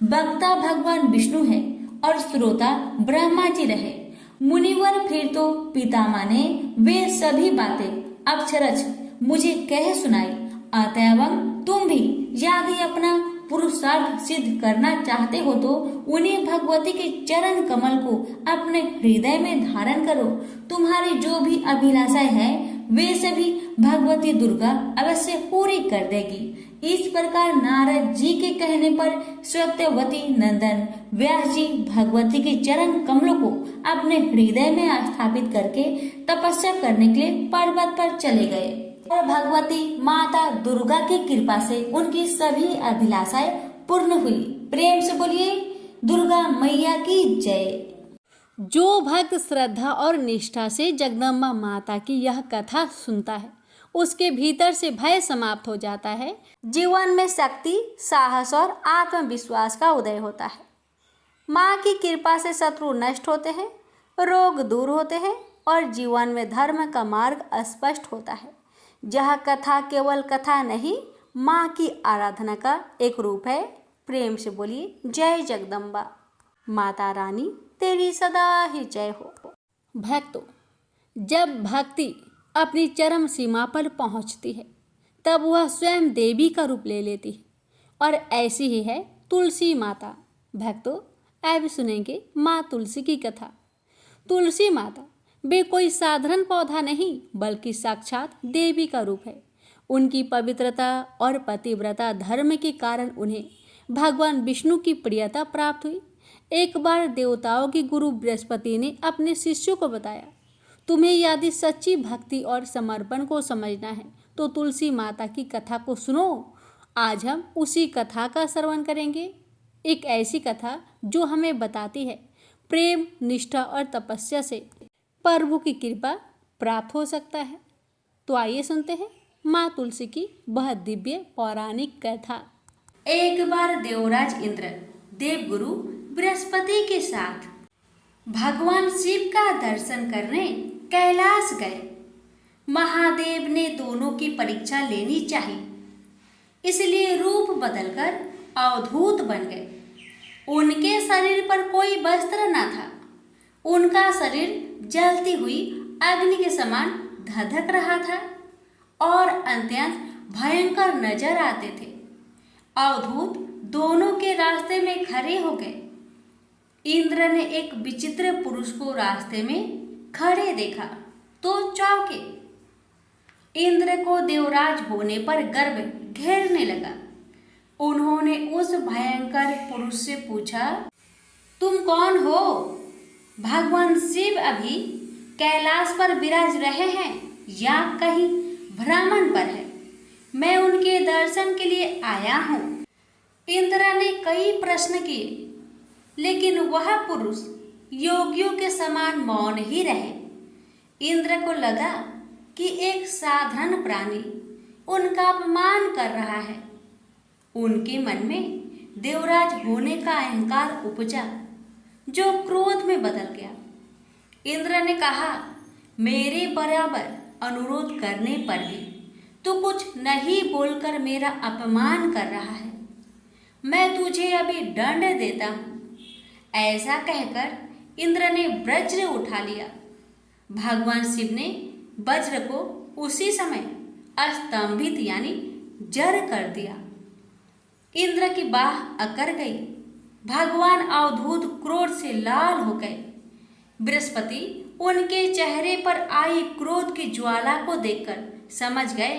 A: वक्ता भगवान विष्णु है और श्रोता ब्रह्मा जी रहे। मुनिवर फिर तो पितामह ने वे सभी बातें अक्षरश मुझे कह सुनाई। अतएव तुम भी यदि अपना पुरुषार्थ सिद्ध करना चाहते हो तो उन्हीं भगवती के चरण कमल को अपने हृदय में धारण करो। तुम्हारी जो भी अभिलाषाएं हैं वे सभी भगवती दुर्गा अवश्य पूरी कर देगी। इस प्रकार नारद जी के कहने पर सत्यवती नंदन व्यास जी भगवती के चरण कमलों को अपने हृदय में स्थापित करके तपस्या करने के लिए पर्वत पर चले गए और भगवती माता दुर्गा की कृपा से उनकी सभी अभिलाषाएं पूर्ण हुई। प्रेम से बोलिए दुर्गा मैया की जय।
C: जो भक्त श्रद्धा और निष्ठा से जगदम्बा माता की यह कथा सुनता है, उसके भीतर से भय समाप्त हो जाता है।
A: जीवन में शक्ति, साहस और आत्मविश्वास का उदय होता है। माँ की कृपा से शत्रु नष्ट होते हैं, रोग दूर होते हैं और जीवन में धर्म का मार्ग स्पष्ट होता है। यह कथा केवल कथा नहीं, माँ की आराधना का एक रूप है। प्रेम से बोलिए जय जगदम्बा। माता रानी तेरी सदा ही जय हो।
C: भक्तों, जब भक्ति अपनी चरम सीमा पर पहुंचती है तब वह स्वयं देवी का रूप ले लेती है और ऐसी ही है तुलसी माता। भक्तों, अब सुनेंगे माँ तुलसी की कथा। तुलसी माता वे कोई साधारण पौधा नहीं बल्कि साक्षात देवी का रूप है। उनकी पवित्रता और पतिव्रता धर्म के कारण उन्हें भगवान विष्णु की प्रियता प्राप्त हुई। एक बार देवताओं के गुरु बृहस्पति ने अपने शिष्यों को बताया, तुम्हें यदि सच्ची भक्ति और समर्पण को समझना है तो तुलसी माता की कथा को सुनो। आज हम उसी कथा का श्रवण करेंगे। एक ऐसी कथा जो हमें बताती है प्रेम, निष्ठा और तपस्या से प्रभु की कृपा प्राप्त हो सकता है। तो आइए सुनते हैं माँ तुलसी की वह दिव्य पौराणिक कथा।
A: एक बार देवराज इंद्र देवगुरु बृहस्पति के साथ भगवान शिव का दर्शन करने कैलाश गए। महादेव ने दोनों की परीक्षा लेनी चाहिए, इसलिए रूप बदलकर अवधूत बन गए। उनके शरीर पर कोई वस्त्र न था। उनका शरीर जलती हुई अग्नि के समान धधक रहा था और अत्यंत भयंकर नजर आते थे। अवधूत दोनों के रास्ते में खड़े हो गए। इंद्र ने एक विचित्र पुरुष को रास्ते में खड़े देखा तो चौंके। इंद्र को देवराज होने पर गर्व घेरने लगा। उन्होंने उस भयंकर पुरुष से पूछा, तुम कौन हो? भगवान शिव अभी कैलाश पर विराज रहे हैं या कहीं भ्रमण पर है? मैं उनके दर्शन के लिए आया हूँ। इंद्र ने कई प्रश्न किए, लेकिन वह पुरुष योगियों के समान मौन ही रहे। इंद्र को लगा कि एक साधारण प्राणी उनका अपमान कर रहा है। उनके मन में देवराज होने का अहंकार उपजा, जो क्रोध में बदल गया। इंद्र ने कहा, मेरे बराबर अनुरोध करने पर भी तू कुछ नहीं बोलकर मेरा अपमान कर रहा है। मैं तुझे अभी दंड देता हूँ। ऐसा कहकर इंद्र ने वज्र उठा लिया। भगवान शिव ने वज्र को उसी समय अस्तंभित यानी जड़ कर दिया। इंद्र की बाह अकड़ गई। भगवान अवधूत क्रोध से लाल हो गए। बृहस्पति उनके चेहरे पर आई क्रोध की ज्वाला को देखकर समझ गए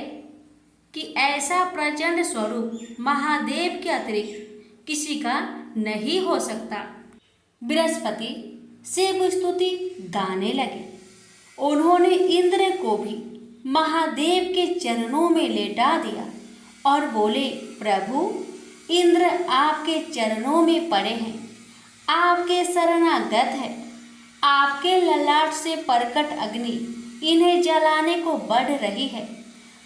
A: कि ऐसा प्रचंड स्वरूप महादेव के अतिरिक्त किसी का नहीं हो सकता। बृहस्पति शिव स्तुति गाने लगे। उन्होंने इंद्र को भी महादेव के चरणों में लेटा दिया और बोले, प्रभु, इंद्र आपके चरणों में पड़े हैं, आपके शरणागत है। आपके ललाट से प्रकट अग्नि इन्हें जलाने को बढ़ रही है।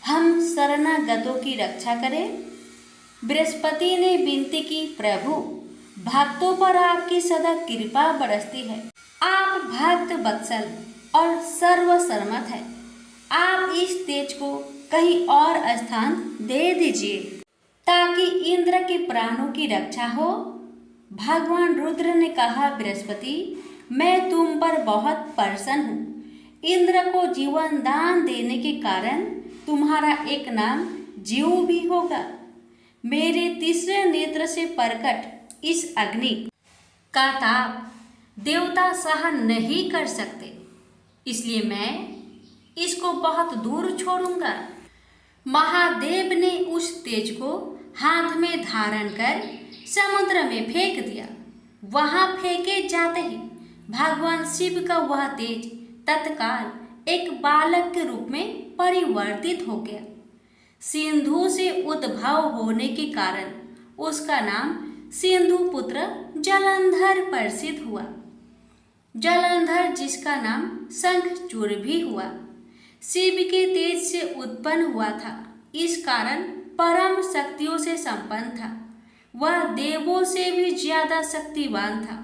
A: हम शरणागतों की रक्षा करें। बृहस्पति ने विनती की, प्रभु, भक्तों पर आपकी सदा कृपा बरसती है। आप भक्त वत्सल और सर्वसम्मत है। आप इस तेज को कहीं और स्थान दे दीजिए ताकि इंद्र के प्राणों की रक्षा हो। भगवान रुद्र ने कहा, बृहस्पति, मैं तुम पर बहुत प्रसन्न हूँ। इंद्र को जीवन दान देने के कारण तुम्हारा एक नाम जीव भी होगा। मेरे तीसरे नेत्र से प्रकट इस अग्नि का ताप देवता सहन नहीं कर सकते, इसलिए मैं इसको बहुत दूर छोड़ूंगा। महादेव ने उस तेज को हाथ में धारण कर समुद्र में फेंक दिया। वहां फेंके जाते ही भगवान शिव का वह तेज तत्काल एक बालक के रूप में परिवर्तित हो गया। सिंधु से उद्भव होने के कारण उसका नाम सिंधु पुत्र जलंधर प्रसिद्ध हुआ। जलंधर जिसका नाम शंखचूड़ भी हुआ, शिव के तेज से उत्पन्न हुआ था। इस कारण परम शक्तियों से संपन्न था। वह देवों से भी ज्यादा शक्तिवान था।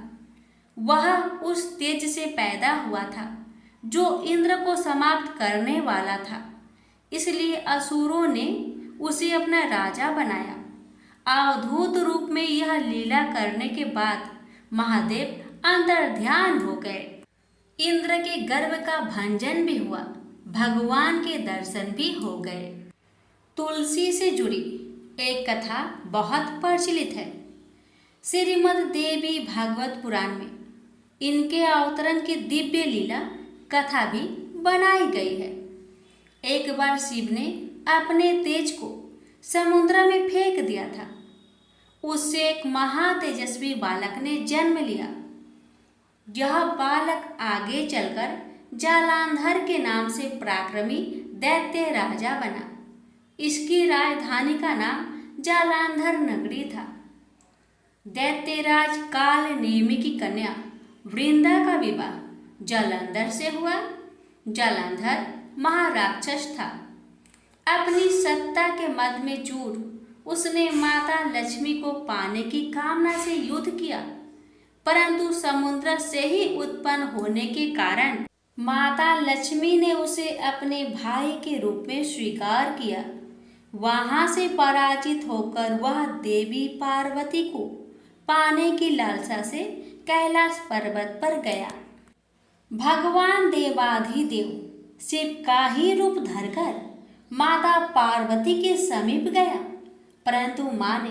A: वह उस तेज से पैदा हुआ था जो इंद्र को समाप्त करने वाला था। इसलिए असुरों ने उसे अपना राजा बनाया। अवधूत रूप में यह लीला करने के बाद महादेव अंतर्ध्यान हो गए। इंद्र के गर्व का भंजन भी हुआ, भगवान के दर्शन भी हो गए। तुलसी से जुड़ी एक कथा बहुत प्रचलित है। श्रीमद् देवी भागवत पुराण में इनके अवतरण की दिव्य लीला कथा भी बनाई गई है। एक बार शिव ने अपने तेज को समुद्र में फेंक दिया था। उससे एक महातेजस्वी बालक ने जन्म लिया। यह बालक आगे चलकर जालंधर के नाम से पराक्रमी दैत्य राजा बना। इसकी राजधानी का नाम जालंधर नगरी था। दैत्यराज काल नेमि की कन्या वृंदा का विवाह जालंधर से हुआ। जालंधर महाराक्षस था। अपनी सत्ता के मद में चूर उसने माता लक्ष्मी को पाने की कामना से युद्ध किया, परंतु समुद्र से ही उत्पन्न होने के कारण माता लक्ष्मी ने उसे अपने भाई के रूप में स्वीकार किया। वहां से पराजित होकर वह देवी पार्वती को पाने की लालसा से कैलाश पर्वत पर गया। भगवान देवाधिदेव शिव का ही रूप धरकर माता पार्वती के समीप गया, परंतु माँ ने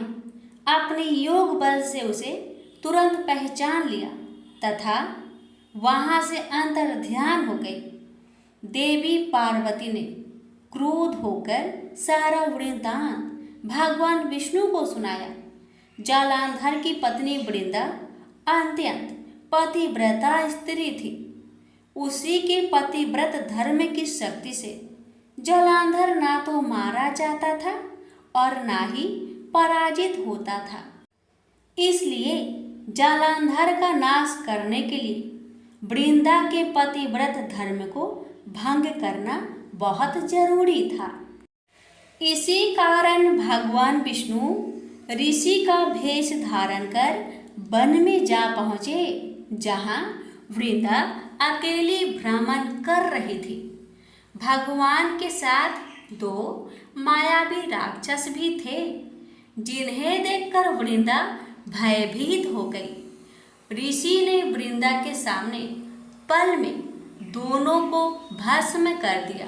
A: अपने योग बल से उसे तुरंत पहचान लिया तथा वहां से अंतर ध्यान हो गई। देवी पार्वती ने क्रोध होकर सारा वृत्तांत भगवान विष्णु को सुनाया। जालंधर की पत्नी वृंदा अत्यंत पतिव्रता स्त्री थी। उसी के पतिव्रत धर्म की शक्ति से जालंधर ना तो मारा जाता था और ना ही पराजित होता था। इसलिए जालंधर का नाश करने के लिए वृंदा के पतिव्रत धर्म को भंग करना बहुत जरूरी था। इसी कारण भगवान विष्णु ऋषि का भेष धारण कर वन में जा पहुँचे, जहाँ वृंदा अकेली भ्रमण कर रही थी। भगवान के साथ 2 मायावी राक्षस भी थे, जिन्हें देखकर वृंदा भयभीत हो गई। ऋषि ने वृंदा के सामने पल में दोनों को भस्म कर दिया।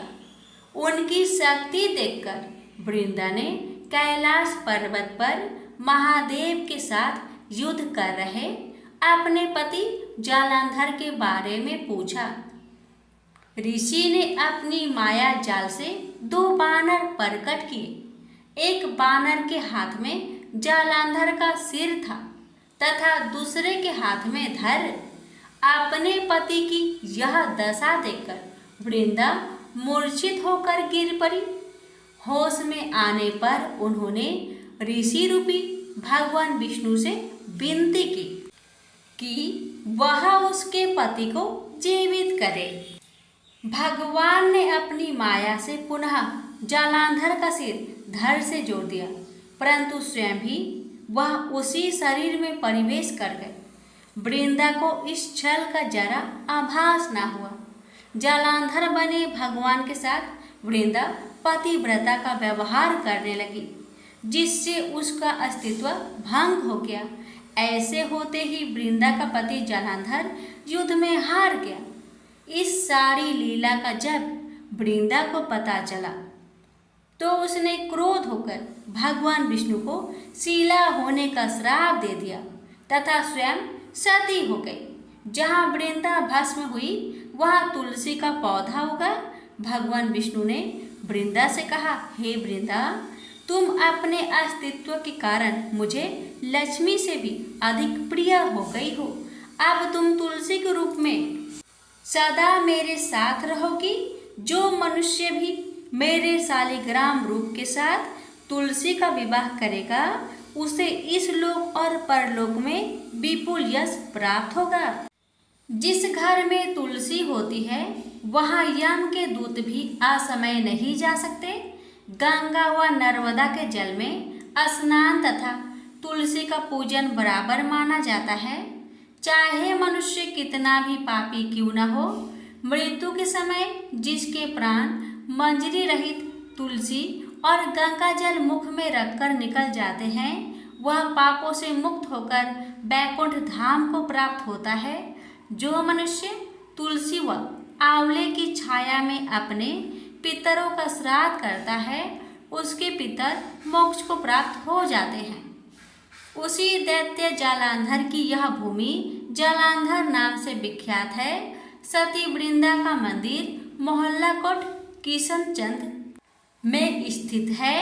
A: उनकी शक्ति देखकर वृंदा ने कैलाश पर्वत पर महादेव के साथ युद्ध कर रहे अपने पति जालंधर के बारे में पूछा। ऋषि ने अपनी माया जाल से 2 बानर प्रकट किए। एक बानर के हाथ में जालंधर का सिर था तथा दूसरे के हाथ में धर। अपने पति की यह दशा देखकर वृंदा मूर्छित होकर गिर पड़ी। होश में आने पर उन्होंने ऋषि रूपी भगवान विष्णु से विनती की कि वह उसके पति को जीवित करे। भगवान ने अपनी माया से पुनः जालंधर का सिर धड़ से जोड़ दिया, परंतु स्वयं भी वह उसी शरीर में प्रवेश कर गए। वृंदा को इस छल का जरा आभास न हुआ। जालंधर बने भगवान के साथ वृंदा पतिव्रता का व्यवहार करने लगी, जिससे उसका अस्तित्व भंग हो गया। ऐसे होते ही वृंदा का पति जालंधर युद्ध में हार गया। इस सारी लीला का जब वृंदा को पता चला तो उसने क्रोध होकर भगवान विष्णु को शीला होने का श्राप दे दिया तथा स्वयं सती हो गई। जहाँ वृंदा भस्म हुई वहाँ तुलसी का पौधा उगा। भगवान विष्णु ने वृंदा से कहा, हे वृंदा, तुम अपने अस्तित्व के कारण मुझे लक्ष्मी से भी अधिक प्रिय हो गई हो। अब तुम तुलसी के रूप में सदा मेरे साथ रहोगी। जो मनुष्य भी मेरे शालिग्राम रूप के साथ तुलसी का विवाह करेगा उसे इस लोक और परलोक में विपुल यश प्राप्त होगा। जिस घर में तुलसी होती है वहाँ यम के दूत भी असमय नहीं जा सकते। गंगा व नर्मदा के जल में स्नान तथा तुलसी का पूजन बराबर माना जाता है। चाहे मनुष्य कितना भी पापी क्यों न हो, मृत्यु के समय जिसके प्राण मंजरी रहित तुलसी और गंगा जल मुख में रखकर निकल जाते हैं, वह पापों से मुक्त होकर बैकुंठ धाम को प्राप्त होता है। जो मनुष्य तुलसी व आंवले की छाया में अपने पितरों का श्राद्ध करता है, उसके पितर मोक्ष को प्राप्त हो जाते हैं। उसी दैत्य जालंधर की यह भूमि जालंधर नाम से विख्यात है। सती वृंदा का मंदिर मोहल्ला कोट किशनचंद में स्थित है।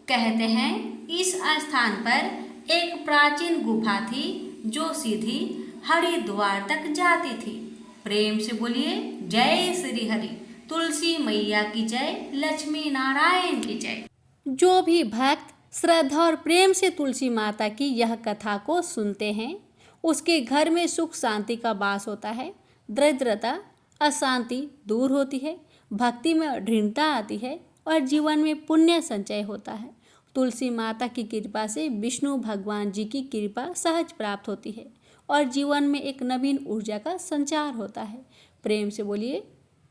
A: कहते हैं इस स्थान पर एक प्राचीन गुफा थी जो सीधी हरिद्वार तक जाती थी। प्रेम से बोलिए जय श्री हरि। तुलसी मैया की जय, लक्ष्मी नारायण की जय।
C: जो भी भक्त श्रद्धा और प्रेम से तुलसी माता की यह कथा को सुनते हैं, उसके घर में सुख शांति का वास होता है। दरिद्रता अशांति दूर होती है, भक्ति में दृढ़ता आती है और जीवन में पुण्य संचय होता है। तुलसी माता की कृपा से विष्णु भगवान जी की कृपा सहज प्राप्त होती है और जीवन में एक नवीन ऊर्जा का संचार होता है। प्रेम से बोलिए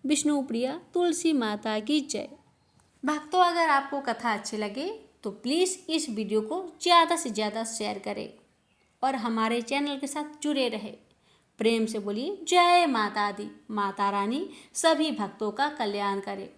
C: विष्णु प्रिया तुलसी माता की जय। भक्तों, अगर आपको कथा अच्छी लगे तो प्लीज़ इस वीडियो को ज़्यादा से ज़्यादा शेयर करें और हमारे चैनल के साथ जुड़े रहे। प्रेम से बोलिए जय माता दी। माता रानी सभी भक्तों का कल्याण करे।